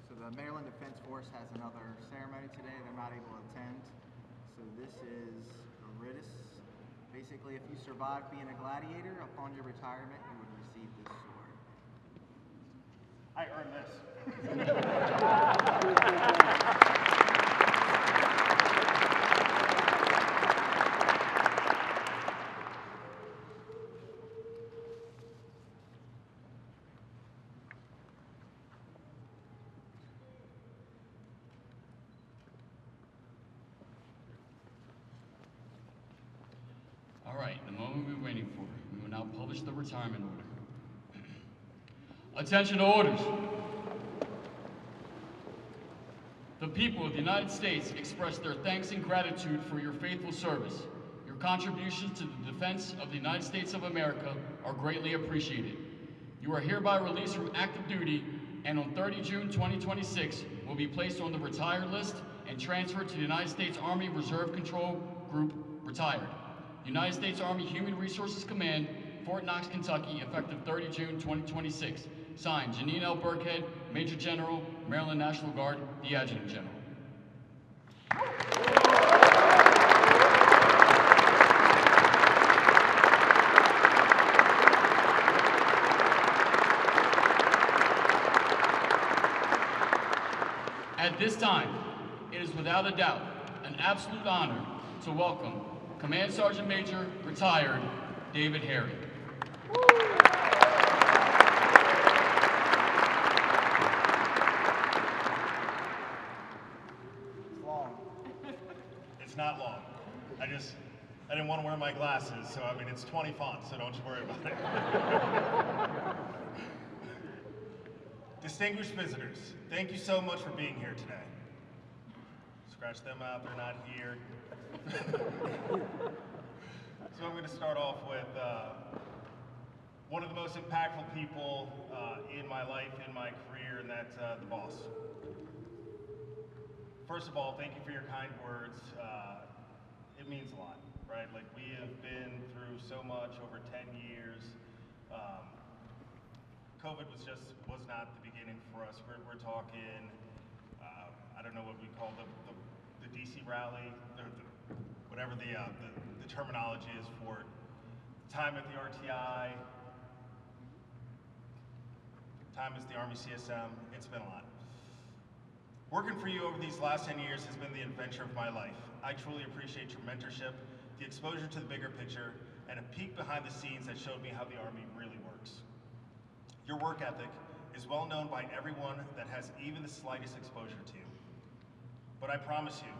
So the Maryland Defense Force has another ceremony today. They're not able to attend. So this is a ritus. Basically, if you survive being a gladiator, upon your retirement, you would receive this sword. I earned this. All right, the moment we've been waiting for. We will now publish the retirement order. Attention to orders. The people of the United States express their thanks and gratitude for your faithful service. Your contributions to the defense of the United States of America are greatly appreciated. You are hereby released from active duty and on 30 June 2026 will be placed on the retired list and transferred to the United States Army Reserve Control Group, retired. United States Army Human Resources Command, Fort Knox, Kentucky, effective 30 June 2026. Signed, Janine L. Burkhead, Major General, Maryland National Guard, the Adjutant General. At this time, it is without a doubt an absolute honor to welcome Command Sergeant Major, retired, David Harry. It's long. It's not long. I didn't want to wear my glasses, so I mean, it's 20 fonts, so don't you worry about it. Distinguished visitors, thank you so much for being here today. Scratch them out, they're not here. So I'm going to start off with one of the most impactful people in my life, in my career, and that's the boss. First of all, thank you for your kind words. It means a lot, right? Like, we have been through so much over 10 years. COVID was not the beginning for us. We're talking, I don't know what we call the DC rally, whatever the terminology is for it. Time at the RTI, time as the Army CSM, it's been a lot. Working for you over these last 10 years has been the adventure of my life. I truly appreciate your mentorship, the exposure to the bigger picture, and a peek behind the scenes that showed me how the Army really works. Your work ethic is well known by everyone that has even the slightest exposure to you. But I promise you,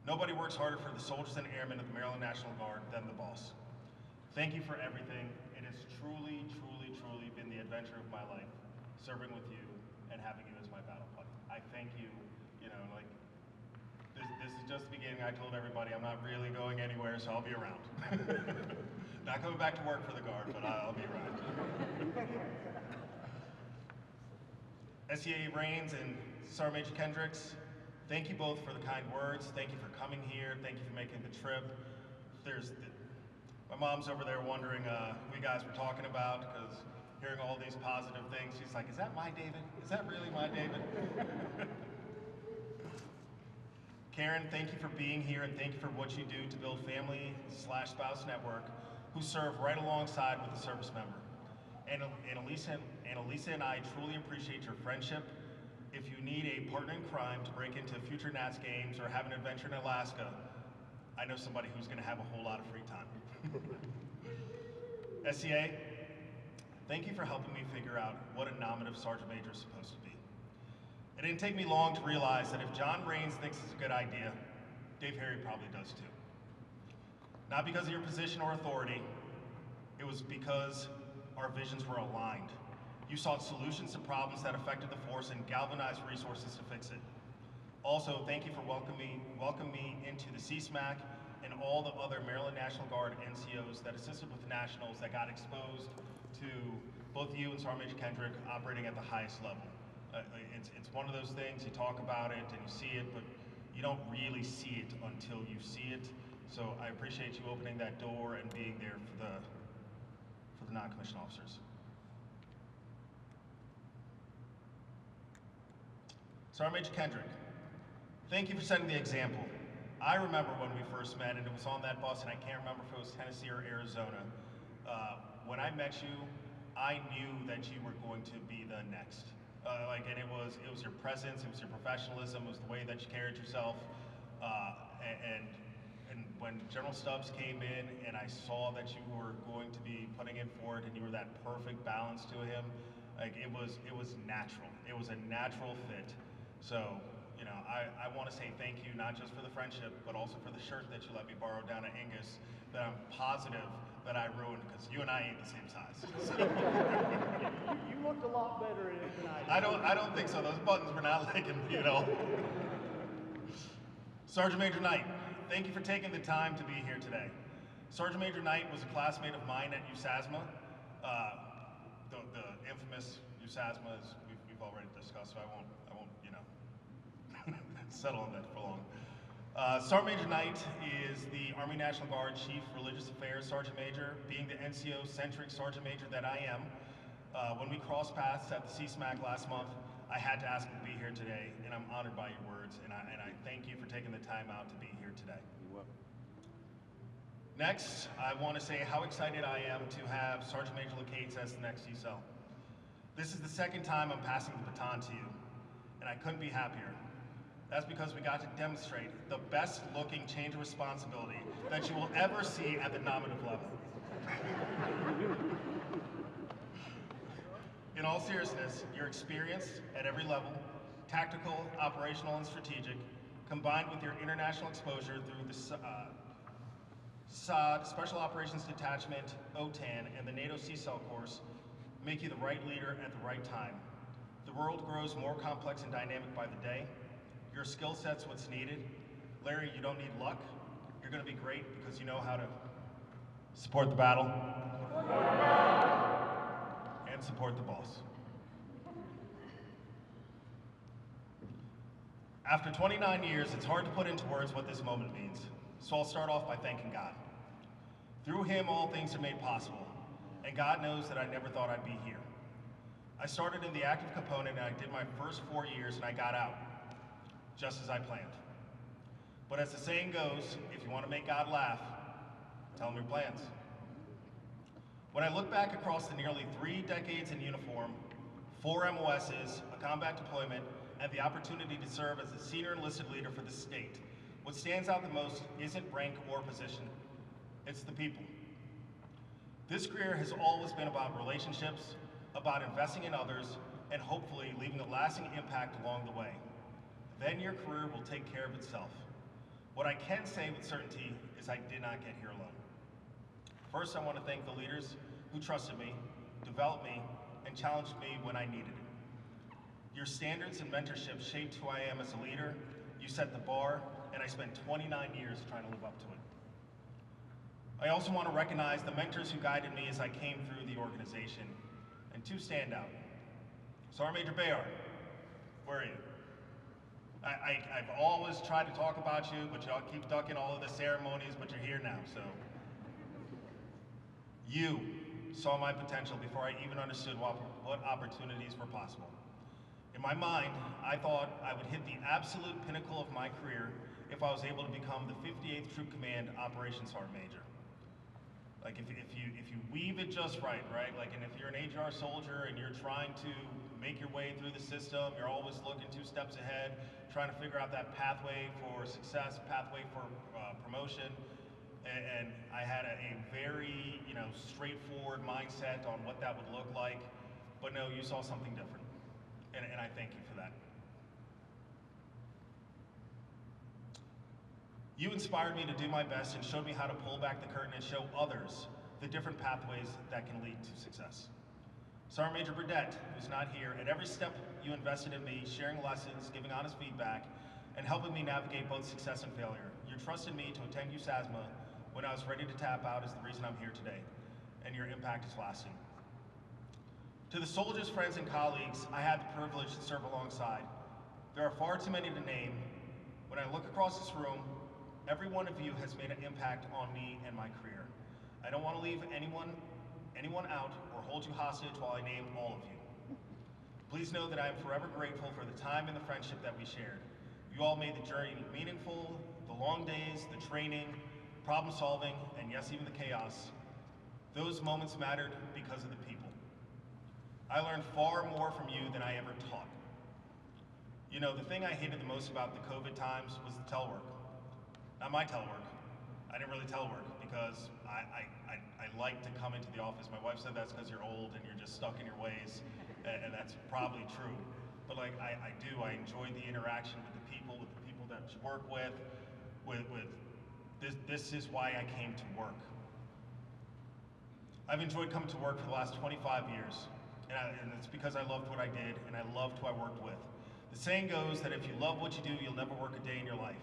nobody works harder for the soldiers and airmen of the Maryland National Guard than the boss. Thank you for everything. It has truly, truly, truly been the adventure of my life, serving with you and having you as my battle buddy. I thank you, this is just the beginning. I told everybody I'm not really going anywhere, so I'll be around. Not coming back to work for the Guard, but I'll be around. SEA Rains and Sergeant Major Kendricks, thank you both for the kind words. Thank you for coming here. Thank you for making the trip. My mom's over there wondering who you guys were talking about, because hearing all these positive things, she's like, is that my David? Is that really my David? Karen, thank you for being here, and thank you for what you do to build family/spouse network who serve right alongside with the service member. And Elisa and I truly appreciate your friendship. If you need a partner in crime to break into future Nats games or have an adventure in Alaska, I know somebody who's going to have a whole lot of free time. SEA, thank you for helping me figure out what a nominative Sergeant Major is supposed to be. It didn't take me long to realize that if John Raines thinks it's a good idea, Dave Harry probably does too. Not because of your position or authority, it was because our visions were aligned. You sought solutions to problems that affected the force and galvanized resources to fix it. Also, thank you for welcoming me into the CSMAC and all the other Maryland National Guard NCOs that assisted with nationals that got exposed to both you and Sergeant Major Kendrick operating at the highest level. It's one of those things, you talk about it and you see it, but you don't really see it until you see it. So I appreciate you opening that door and being there for the non-commissioned officers. Sergeant Major Kendrick, thank you for setting the example. I remember when we first met, and it was on that bus, and I can't remember if it was Tennessee or Arizona. When I met you, I knew that you were going to be the next. And it was your presence, it was your professionalism, it was the way that you carried yourself. And when General Stubbs came in and I saw that you were going to be putting in for it and you were that perfect balance to him, it was natural. It was a natural fit. So, I want to say thank you, not just for the friendship, but also for the shirt that you let me borrow down at Angus that I'm positive that I ruined, because you and I ain't the same size. You looked a lot better in it than I did. I don't think so. Those buttons were not liking, Sergeant Major Knight, thank you for taking the time to be here today. Sergeant Major Knight was a classmate of mine at USASMA. The infamous USASMA, as we've already discussed, so I won't settle on that for long. Sergeant Major Knight is the Army National Guard Chief Religious Affairs Sergeant Major, being the NCO-centric Sergeant Major that I am. When we crossed paths at the CSMAC last month, I had to ask him to be here today, and I'm honored by your words, and I thank you for taking the time out to be here today. You're welcome. Next, I want to say how excited I am to have Sergeant Major LeCates as the next CSL. This is the second time I'm passing the baton to you, and I couldn't be happier. That's because we got to demonstrate the best looking change of responsibility that you will ever see at the nominative level. In all seriousness, your experience at every level, tactical, operational, and strategic, combined with your international exposure through the SOD, Special Operations Detachment, OTAN, and the NATO CSL course, make you the right leader at the right time. The world grows more complex and dynamic by the day. Your skill set's what's needed. Larry, you don't need luck. You're gonna be great because you know how to support the battle and support the boss. After 29 years, it's hard to put into words what this moment means. So I'll start off by thanking God. Through him, all things are made possible. And God knows that I never thought I'd be here. I started in the active component and I did my first 4 years and I got out, just as I planned. But as the saying goes, if you want to make God laugh, tell him your plans. When I look back across the nearly 3 decades in uniform, 4 MOSs, a combat deployment, and the opportunity to serve as the senior enlisted leader for the state. What stands out the most isn't rank or position, it's the people. This career has always been about relationships, about investing in others, and hopefully leaving a lasting impact along the way. Then your career will take care of itself. What I can say with certainty is I did not get here alone. First, I want to thank the leaders who trusted me, developed me, and challenged me when I needed it. Your standards and mentorship shaped who I am as a leader. You set the bar, and I spent 29 years trying to live up to it. I also want to recognize the mentors who guided me as I came through the organization, and two stand out. Sergeant Major Bayard, where are you? I've always tried to talk about you, but you all keep ducking all of the ceremonies, but you're here now, so. You saw my potential before I even understood what opportunities were possible. In my mind, I thought I would hit the absolute pinnacle of my career if I was able to become the 58th Troop Command Operations Sergeant Major. Like if you weave it just right? Like, and if you're an HR soldier and you're trying to make your way through the system, you're always looking 2 steps ahead, trying to figure out that pathway for success, pathway for promotion. And I had a very, straightforward mindset on what that would look like. But no, you saw something different. And I thank you for that. You inspired me to do my best and showed me how to pull back the curtain and show others the different pathways that can lead to success. Sergeant Major Burdett, who's not here, at every step you invested in me, sharing lessons, giving honest feedback, and helping me navigate both success and failure. You trusted me to attend USASMA when I was ready to tap out is the reason I'm here today, and your impact is lasting. To the soldiers, friends, and colleagues I had the privilege to serve alongside, there are far too many to name. When I look across this room, every one of you has made an impact on me and my career. I don't want to leave anyone out or hold you hostage while I name all of you. Please know that I am forever grateful for the time and the friendship that we shared. You all made the journey meaningful, the long days, the training, problem solving, and yes, even the chaos. Those moments mattered because of the people. I learned far more from you than I ever taught. The thing I hated the most about the COVID times was the telework. Not my telework. I didn't really telework because I like to come into the office. My wife said that's because you're old and you're just stuck in your ways, and that's probably true. But I enjoy the interaction with the people that you work with this is why I came to work. I've enjoyed coming to work for the last 25 years, and it's because I loved what I did and I loved who I worked with. The saying goes that if you love what you do, you'll never work a day in your life.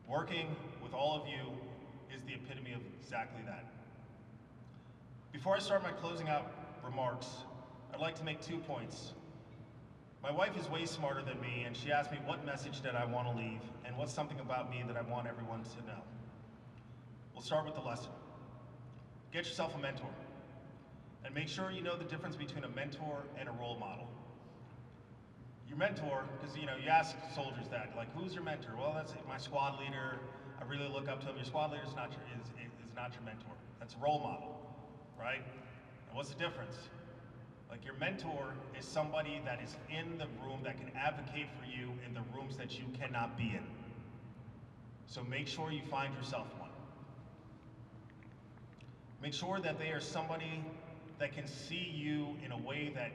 Working with all of you is the epitome of exactly that. Before I start my closing out remarks, I'd like to make 2 points. My wife is way smarter than me, and she asked me what message did I want to leave, and what's something about me that I want everyone to know. We'll start with the lesson. Get yourself a mentor, and make sure you know the difference between a mentor and a role model. Your mentor, because you ask soldiers that, like, who's your mentor? Well, that's my squad leader. I really look up to him. Your squad leader is not your mentor. That's a role model, right? And what's the difference? Like, your mentor is somebody that is in the room that can advocate for you in the rooms that you cannot be in. So make sure you find yourself one. Make sure that they are somebody that can see you in a way that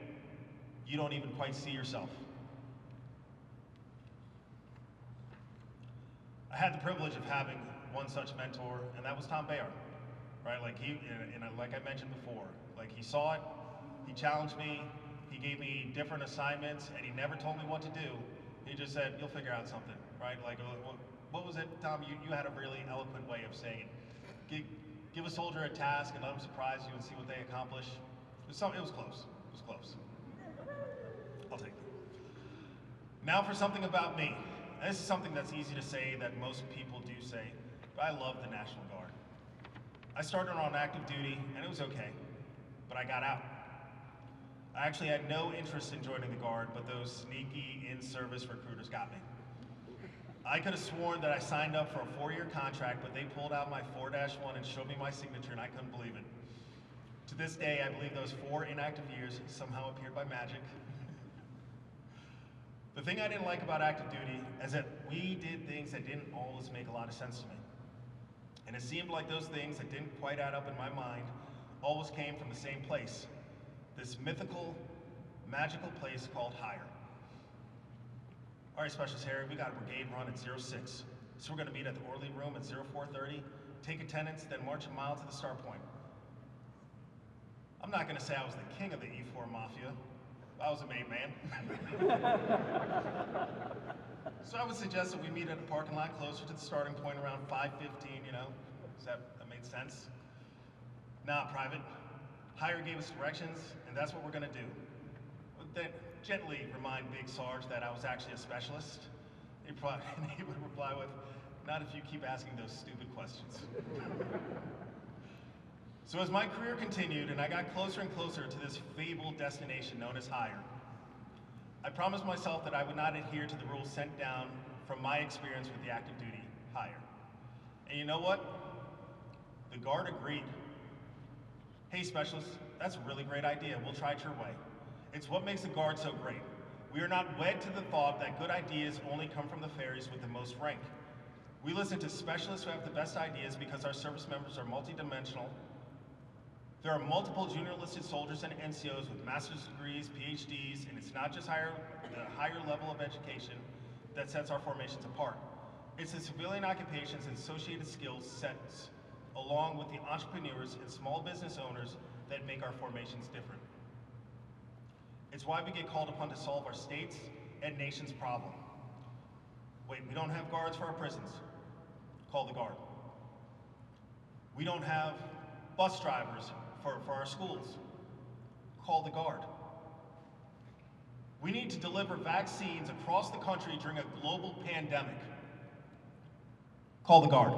you don't even quite see yourself. I had the privilege of having one such mentor, and that was Tom Bayard, right? Like like I mentioned before, like he saw it, he challenged me, he gave me different assignments, and he never told me what to do. He just said, you'll figure out something, right? Like, what was it, Tom? You had a really eloquent way of saying it. Give a soldier a task and let them surprise you and see what they accomplish. It was close. It was close. I'll take it. Now for something about me. And this is something that's easy to say, that most people do say, but I love the National Guard. I started on active duty, and it was okay, but I got out. I actually had no interest in joining the Guard, but those sneaky in-service recruiters got me. I could have sworn that I signed up for a 4-year contract, but they pulled out my 4-1 and showed me my signature, and I couldn't believe it. To this day, I believe those 4 inactive years somehow appeared by magic. The thing I didn't like about active duty is that we did things that didn't always make a lot of sense to me. And it seemed like those things that didn't quite add up in my mind always came from the same place, this mythical, magical place called hire. All right, Specialist Harry, we got a brigade run at 06. So we're gonna meet at the Orly Room at 0430, take attendance, then march a mile to the start point. I'm not gonna say I was the king of the E4 Mafia. I was a made man. So I would suggest that we meet at a parking lot closer to the starting point around 5:15, you know? Does that made sense? Nah, Private. Hire gave us directions, and that's what we're gonna do. Then gently remind Big Sarge that I was actually a specialist. He would reply with, not if you keep asking those stupid questions. So as my career continued and I got closer and closer to this fabled destination known as hire, I promised myself that I would not adhere to the rules sent down from my experience with the active duty hire. And you know what? The Guard agreed. Hey, Specialist, that's a really great idea. We'll try it your way. It's what makes the Guard so great. We are not wed to the thought that good ideas only come from the ferries with the most rank. We listen to specialists who have the best ideas because our service members are multidimensional. There are multiple junior enlisted soldiers and NCOs with master's degrees, PhDs, and it's not just the higher level of education that sets our formations apart. It's the civilian occupations and associated skill sets, along with the entrepreneurs and small business owners that make our formations different. It's why we get called upon to solve our state's and nation's problem. Wait, we don't have guards for our prisons. Call the Guard. We don't have bus drivers for our schools. Call the Guard. We need to deliver vaccines across the country during a global pandemic. Call the Guard.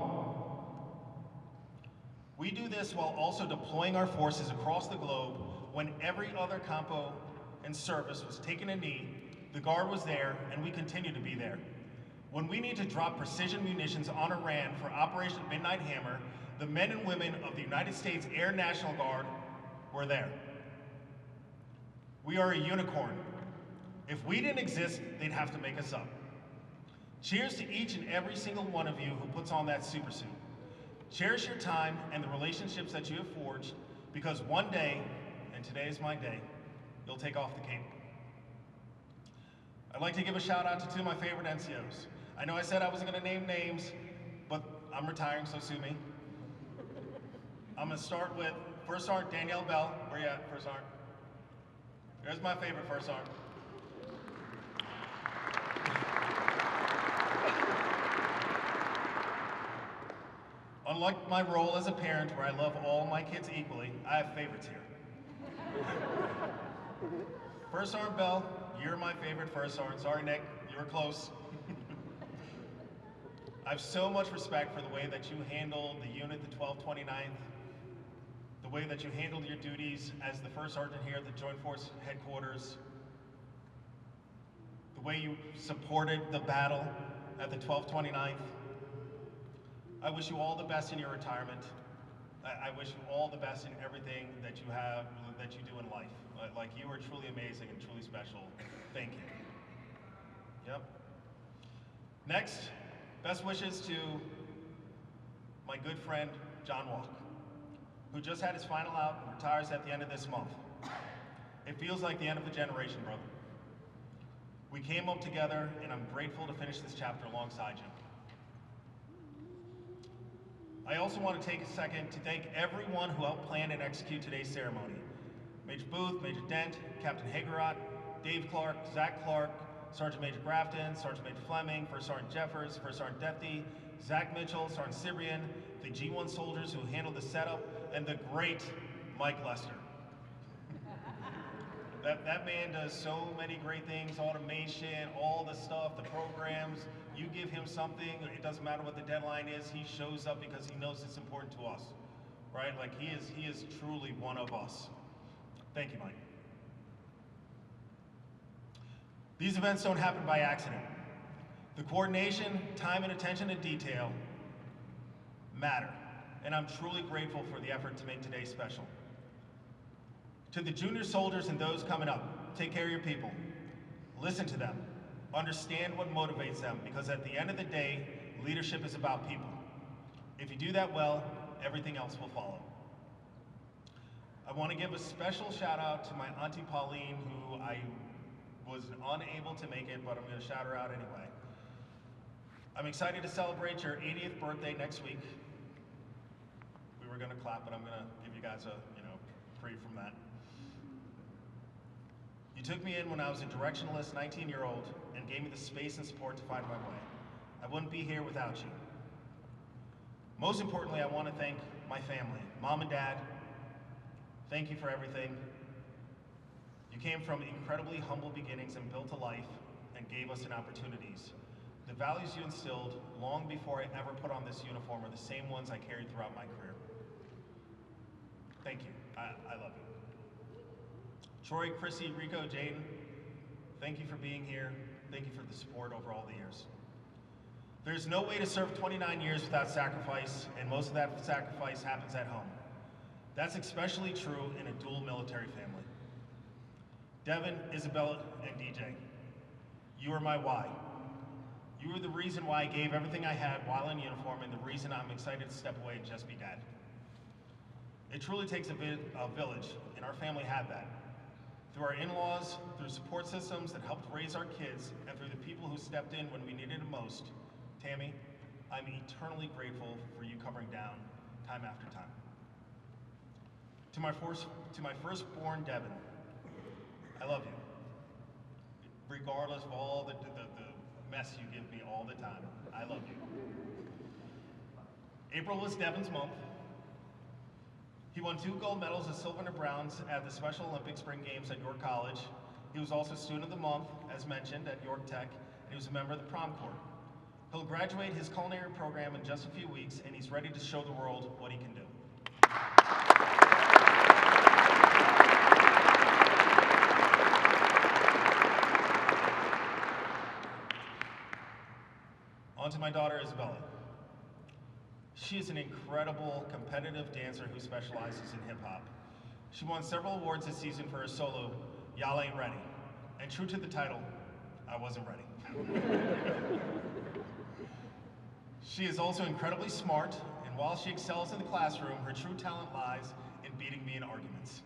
We do this while also deploying our forces across the globe when every other compo and service was taking a knee, the Guard was there, and we continue to be there. When we need to drop precision munitions on Iran for Operation Midnight Hammer, the men and women of the United States Air National Guard were there. We are a unicorn. If we didn't exist, they'd have to make us up. Cheers to each and every single one of you who puts on that super suit. Cherish your time and the relationships that you have forged, because one day, and today is my day, you'll take off the cape. I'd like to give a shout out to two of my favorite NCOs. I know I said I wasn't gonna name names, but I'm retiring, so sue me. I'm gonna start with First Sergeant Danielle Bell. Where you at, First Sergeant? There's my favorite First Sergeant. Unlike my role as a parent where I love all my kids equally, I have favorites here. First Sergeant Bell, you're my favorite First Sergeant. Sorry, Nick, you were close. I have so much respect for the way that you handled the unit, the 1229th, the way that you handled your duties as the First Sergeant here at the Joint Force Headquarters, the way you supported the battle at the 1229th. I wish you all the best in your retirement. I wish you all the best in everything that you have, that you do in life. Like, you are truly amazing and truly special. Thank you. Yep. Next, best wishes to my good friend, John Walk, who just had his final out and retires at the end of this month. It feels like the end of a generation, brother. We came up together, and I'm grateful to finish this chapter alongside you. I also want to take a second to thank everyone who helped plan and execute today's ceremony. Major Booth, Major Dent, Captain Hagerott, Dave Clark, Zach Clark, Sergeant Major Grafton, Sergeant Major Fleming, First Sergeant Jeffers, First Sergeant Defty, Zach Mitchell, Sergeant Cibrian, the G1 soldiers who handled the setup, and the great Mike Lester. That man does so many great things, automation, all the stuff, the programs. You give him something, it doesn't matter what the deadline is, he shows up because he knows it's important to us, right? Like, he is truly one of us. Thank you, Mike. These events don't happen by accident. The coordination, time, and attention to detail matter, and I'm truly grateful for the effort to make today special. To the junior soldiers and those coming up, take care of your people. Listen to them. Understand what motivates them, because at the end of the day, leadership is about people. If you do that well, everything else will follow. I want to give a special shout out to my Auntie Pauline, who I was unable to make it, but I'm going to shout her out anyway. I'm excited to celebrate your 80th birthday next week. We were going to clap, but I'm going to give you guys a, free from that. You took me in when I was a directionless 19-year-old and gave me the space and support to find my way. I wouldn't be here without you. Most importantly, I want to thank my family, Mom and Dad. Thank you for everything. You came from incredibly humble beginnings and built a life and gave us an opportunities. The values you instilled long before I ever put on this uniform are the same ones I carried throughout my career. Thank you. I love you. Troy, Chrissy, Rico, Jaden, thank you for being here. Thank you for the support over all the years. There's no way to serve 29 years without sacrifice, and most of that sacrifice happens at home. That's especially true in a dual military family. Devin, Isabella, and DJ, you are my why. You are the reason why I gave everything I had while in uniform, and the reason I'm excited to step away and just be dad. It truly takes a village, and our family had that. Through our in-laws, through support systems that helped raise our kids, and through the people who stepped in when we needed it most, Tammy, I'm eternally grateful for you covering down time after time. To my firstborn, Devin, I love you. Regardless of all the mess you give me all the time, I love you. April was Devin's month. He won 2 gold medals, a silver and a bronze at the Special Olympics Spring Games at York College. He was also Student of the Month, as mentioned, at York Tech, and he was a member of the prom corps. He'll graduate his culinary program in just a few weeks, and he's ready to show the world what he can do. On to my daughter, Isabella. She is an incredible competitive dancer who specializes in hip-hop. She won several awards this season for her solo, Y'all Ain't Ready. And true to the title, I wasn't ready. She is also incredibly smart, and while she excels in the classroom, her true talent lies in beating me in arguments.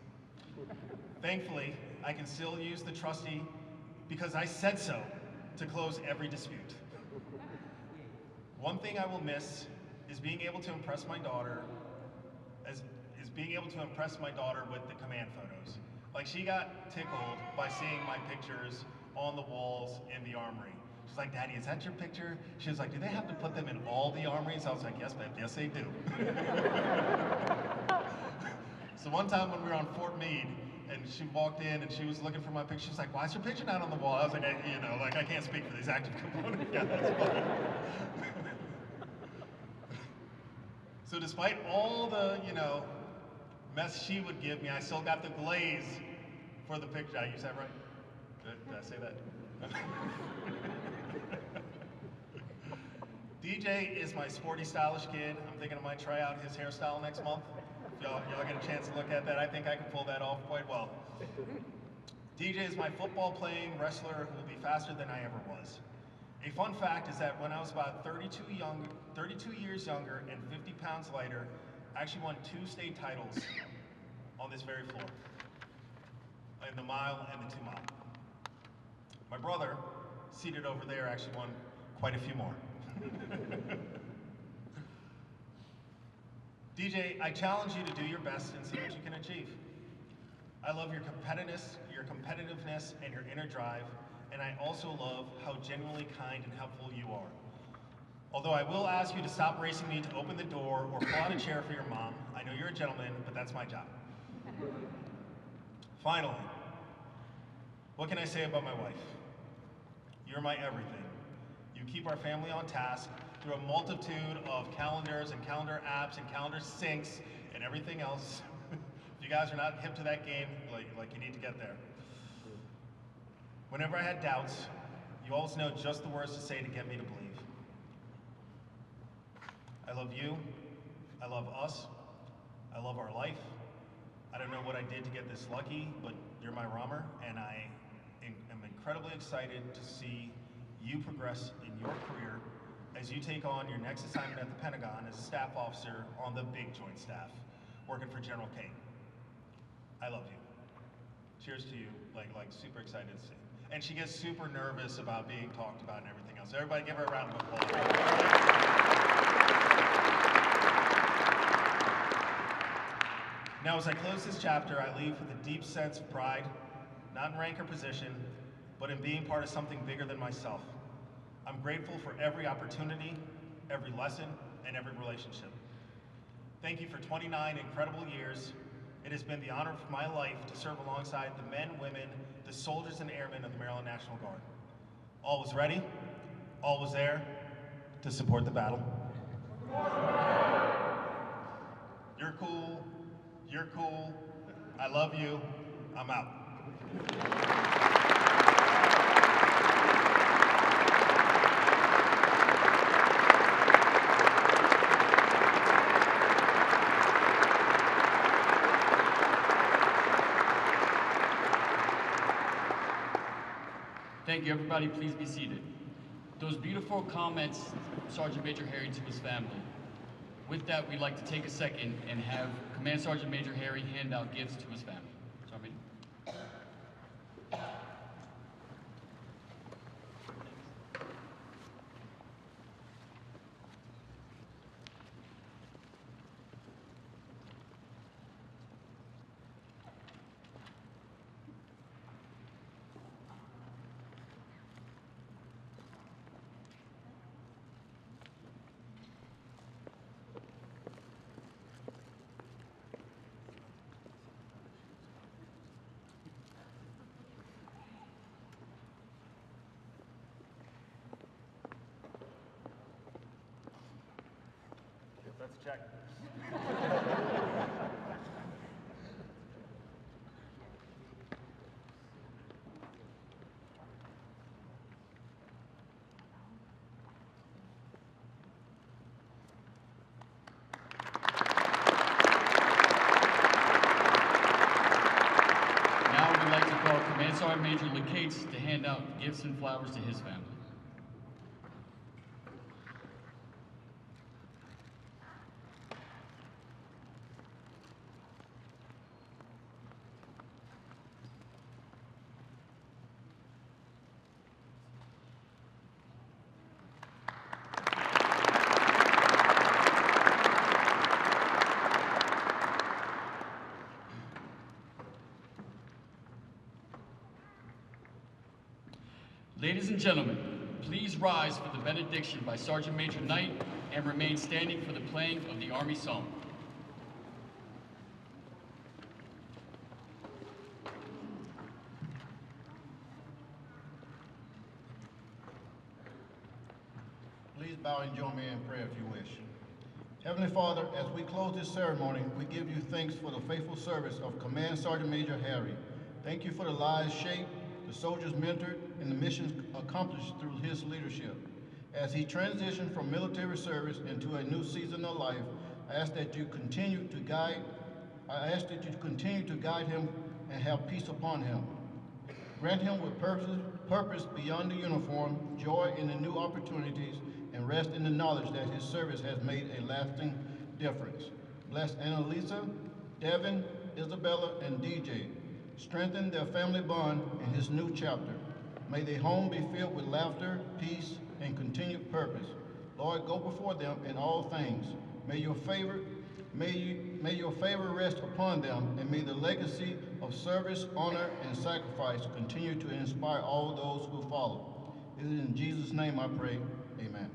Thankfully, I can still use the trusty because I said so to close every dispute. One thing I will miss is being able to impress my daughter with the command photos. Like, she got tickled by seeing my pictures on the walls in the armory. She's like, Daddy, is that your picture? She was like, do they have to put them in all the armories? I was like, yes, babe, yes, they do. So one time when we were on Fort Meade, and she walked in and she was looking for my picture, she's like, why is your picture not on the wall? I was like, I can't speak for these active components. Yeah, that's fine. So despite all the, mess she would give me, I still got the glaze for the picture. Did I use that right? Did I say that? DJ is my sporty, stylish kid. I'm thinking I might try out his hairstyle next month. If y'all get a chance to look at that, I think I can pull that off quite well. DJ is my football-playing wrestler who will be faster than I ever was. A fun fact is that when I was about 32 years younger and 50 pounds lighter, I actually won 2 state titles on this very floor, in the mile and the 2 mile. My brother, seated over there, actually won quite a few more. DJ, I challenge you to do your best and see what you can achieve. I love your competitiveness and your inner drive, and I also love how genuinely kind and helpful you are. Although I will ask you to stop racing me to open the door or pull out a chair for your mom. I know you're a gentleman, but that's my job. Finally, what can I say about my wife? You're my everything. You keep our family on task through a multitude of calendars and calendar apps and calendar syncs and everything else. If you guys are not hip to that game, like you need to get there. Whenever I had doubts, you always know just the words to say to get me to believe. I love you, I love us, I love our life. I don't know what I did to get this lucky, but you're my Romer, and I am incredibly excited to see you progress in your career as you take on your next assignment at the Pentagon as a staff officer on the big joint staff, working for General Kate. I love you. Cheers to you, like super excited to see. And she gets super nervous about being talked about and everything else. Everybody give her a round of applause. Now, as I close this chapter, I leave with a deep sense of pride, not in rank or position, but in being part of something bigger than myself. I'm grateful for every opportunity, every lesson, and every relationship. Thank you for 29 incredible years. It has been the honor of my life to serve alongside the men, women, the soldiers and airmen of the Maryland National Guard. All was ready, all was there to support the battle. You're cool, I love you, I'm out. Thank you, everybody. Please be seated. Those beautiful comments, Sergeant Major Harry, to his family. With that, we'd like to take a second and have Command Sergeant Major Harry hand out gifts to his family. Sergeant Major. Let's check. Now we'd like to call Command Sergeant Major LeCates to hand out gifts and flowers to his family. Ladies and gentlemen, please rise for the benediction by Sergeant Major Knight and remain standing for the playing of the Army Song. Please bow and join me in prayer if you wish. Heavenly Father, as we close this ceremony, we give you thanks for the faithful service of Command Sergeant Major Harry. Thank you for the lives shaped, the soldiers mentored, and the missions accomplished through his leadership. As he transitioned from military service into a new season of life, I ask that you continue to guide him and have peace upon him. Grant him with purpose beyond the uniform, joy in the new opportunities, and rest in the knowledge that his service has made a lasting difference. Bless Annalisa, Devin, Isabella, and DJ. Strengthen their family bond in his new chapter. May their home be filled with laughter, peace, and continued purpose. Lord, go before them in all things. May your favor rest upon them, and may the legacy of service, honor, and sacrifice continue to inspire all those who follow. It is in Jesus' name I pray, amen.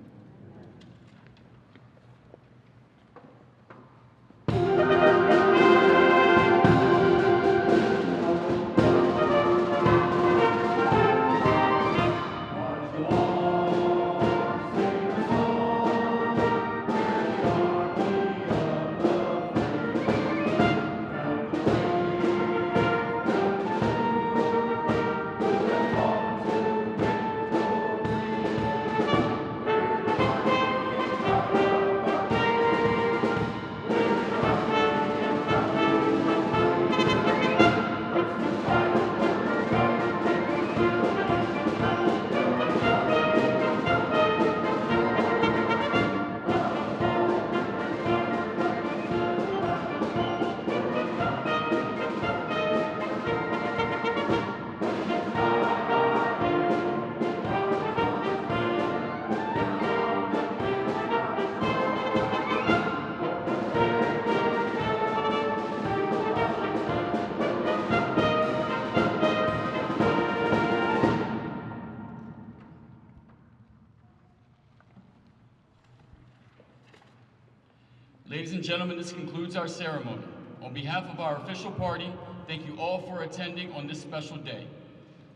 gentlemen, this concludes our ceremony. On behalf of our official party, thank you all for attending on this special day.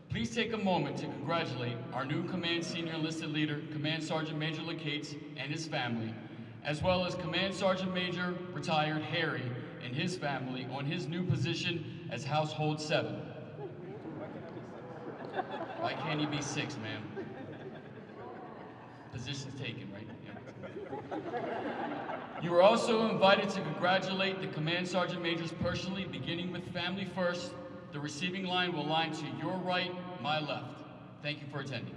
Please take a moment to congratulate our new Command Senior Enlisted Leader, Command Sergeant Major LeCates, and his family, as well as Command Sergeant Major Retired Harry and his family on his new position as Household 7. Why can't he be 6, man? Position's taken, right? Yeah. You are also invited to congratulate the Command Sergeant Majors personally, beginning with family first. The receiving line will line to your right, my left. Thank you for attending.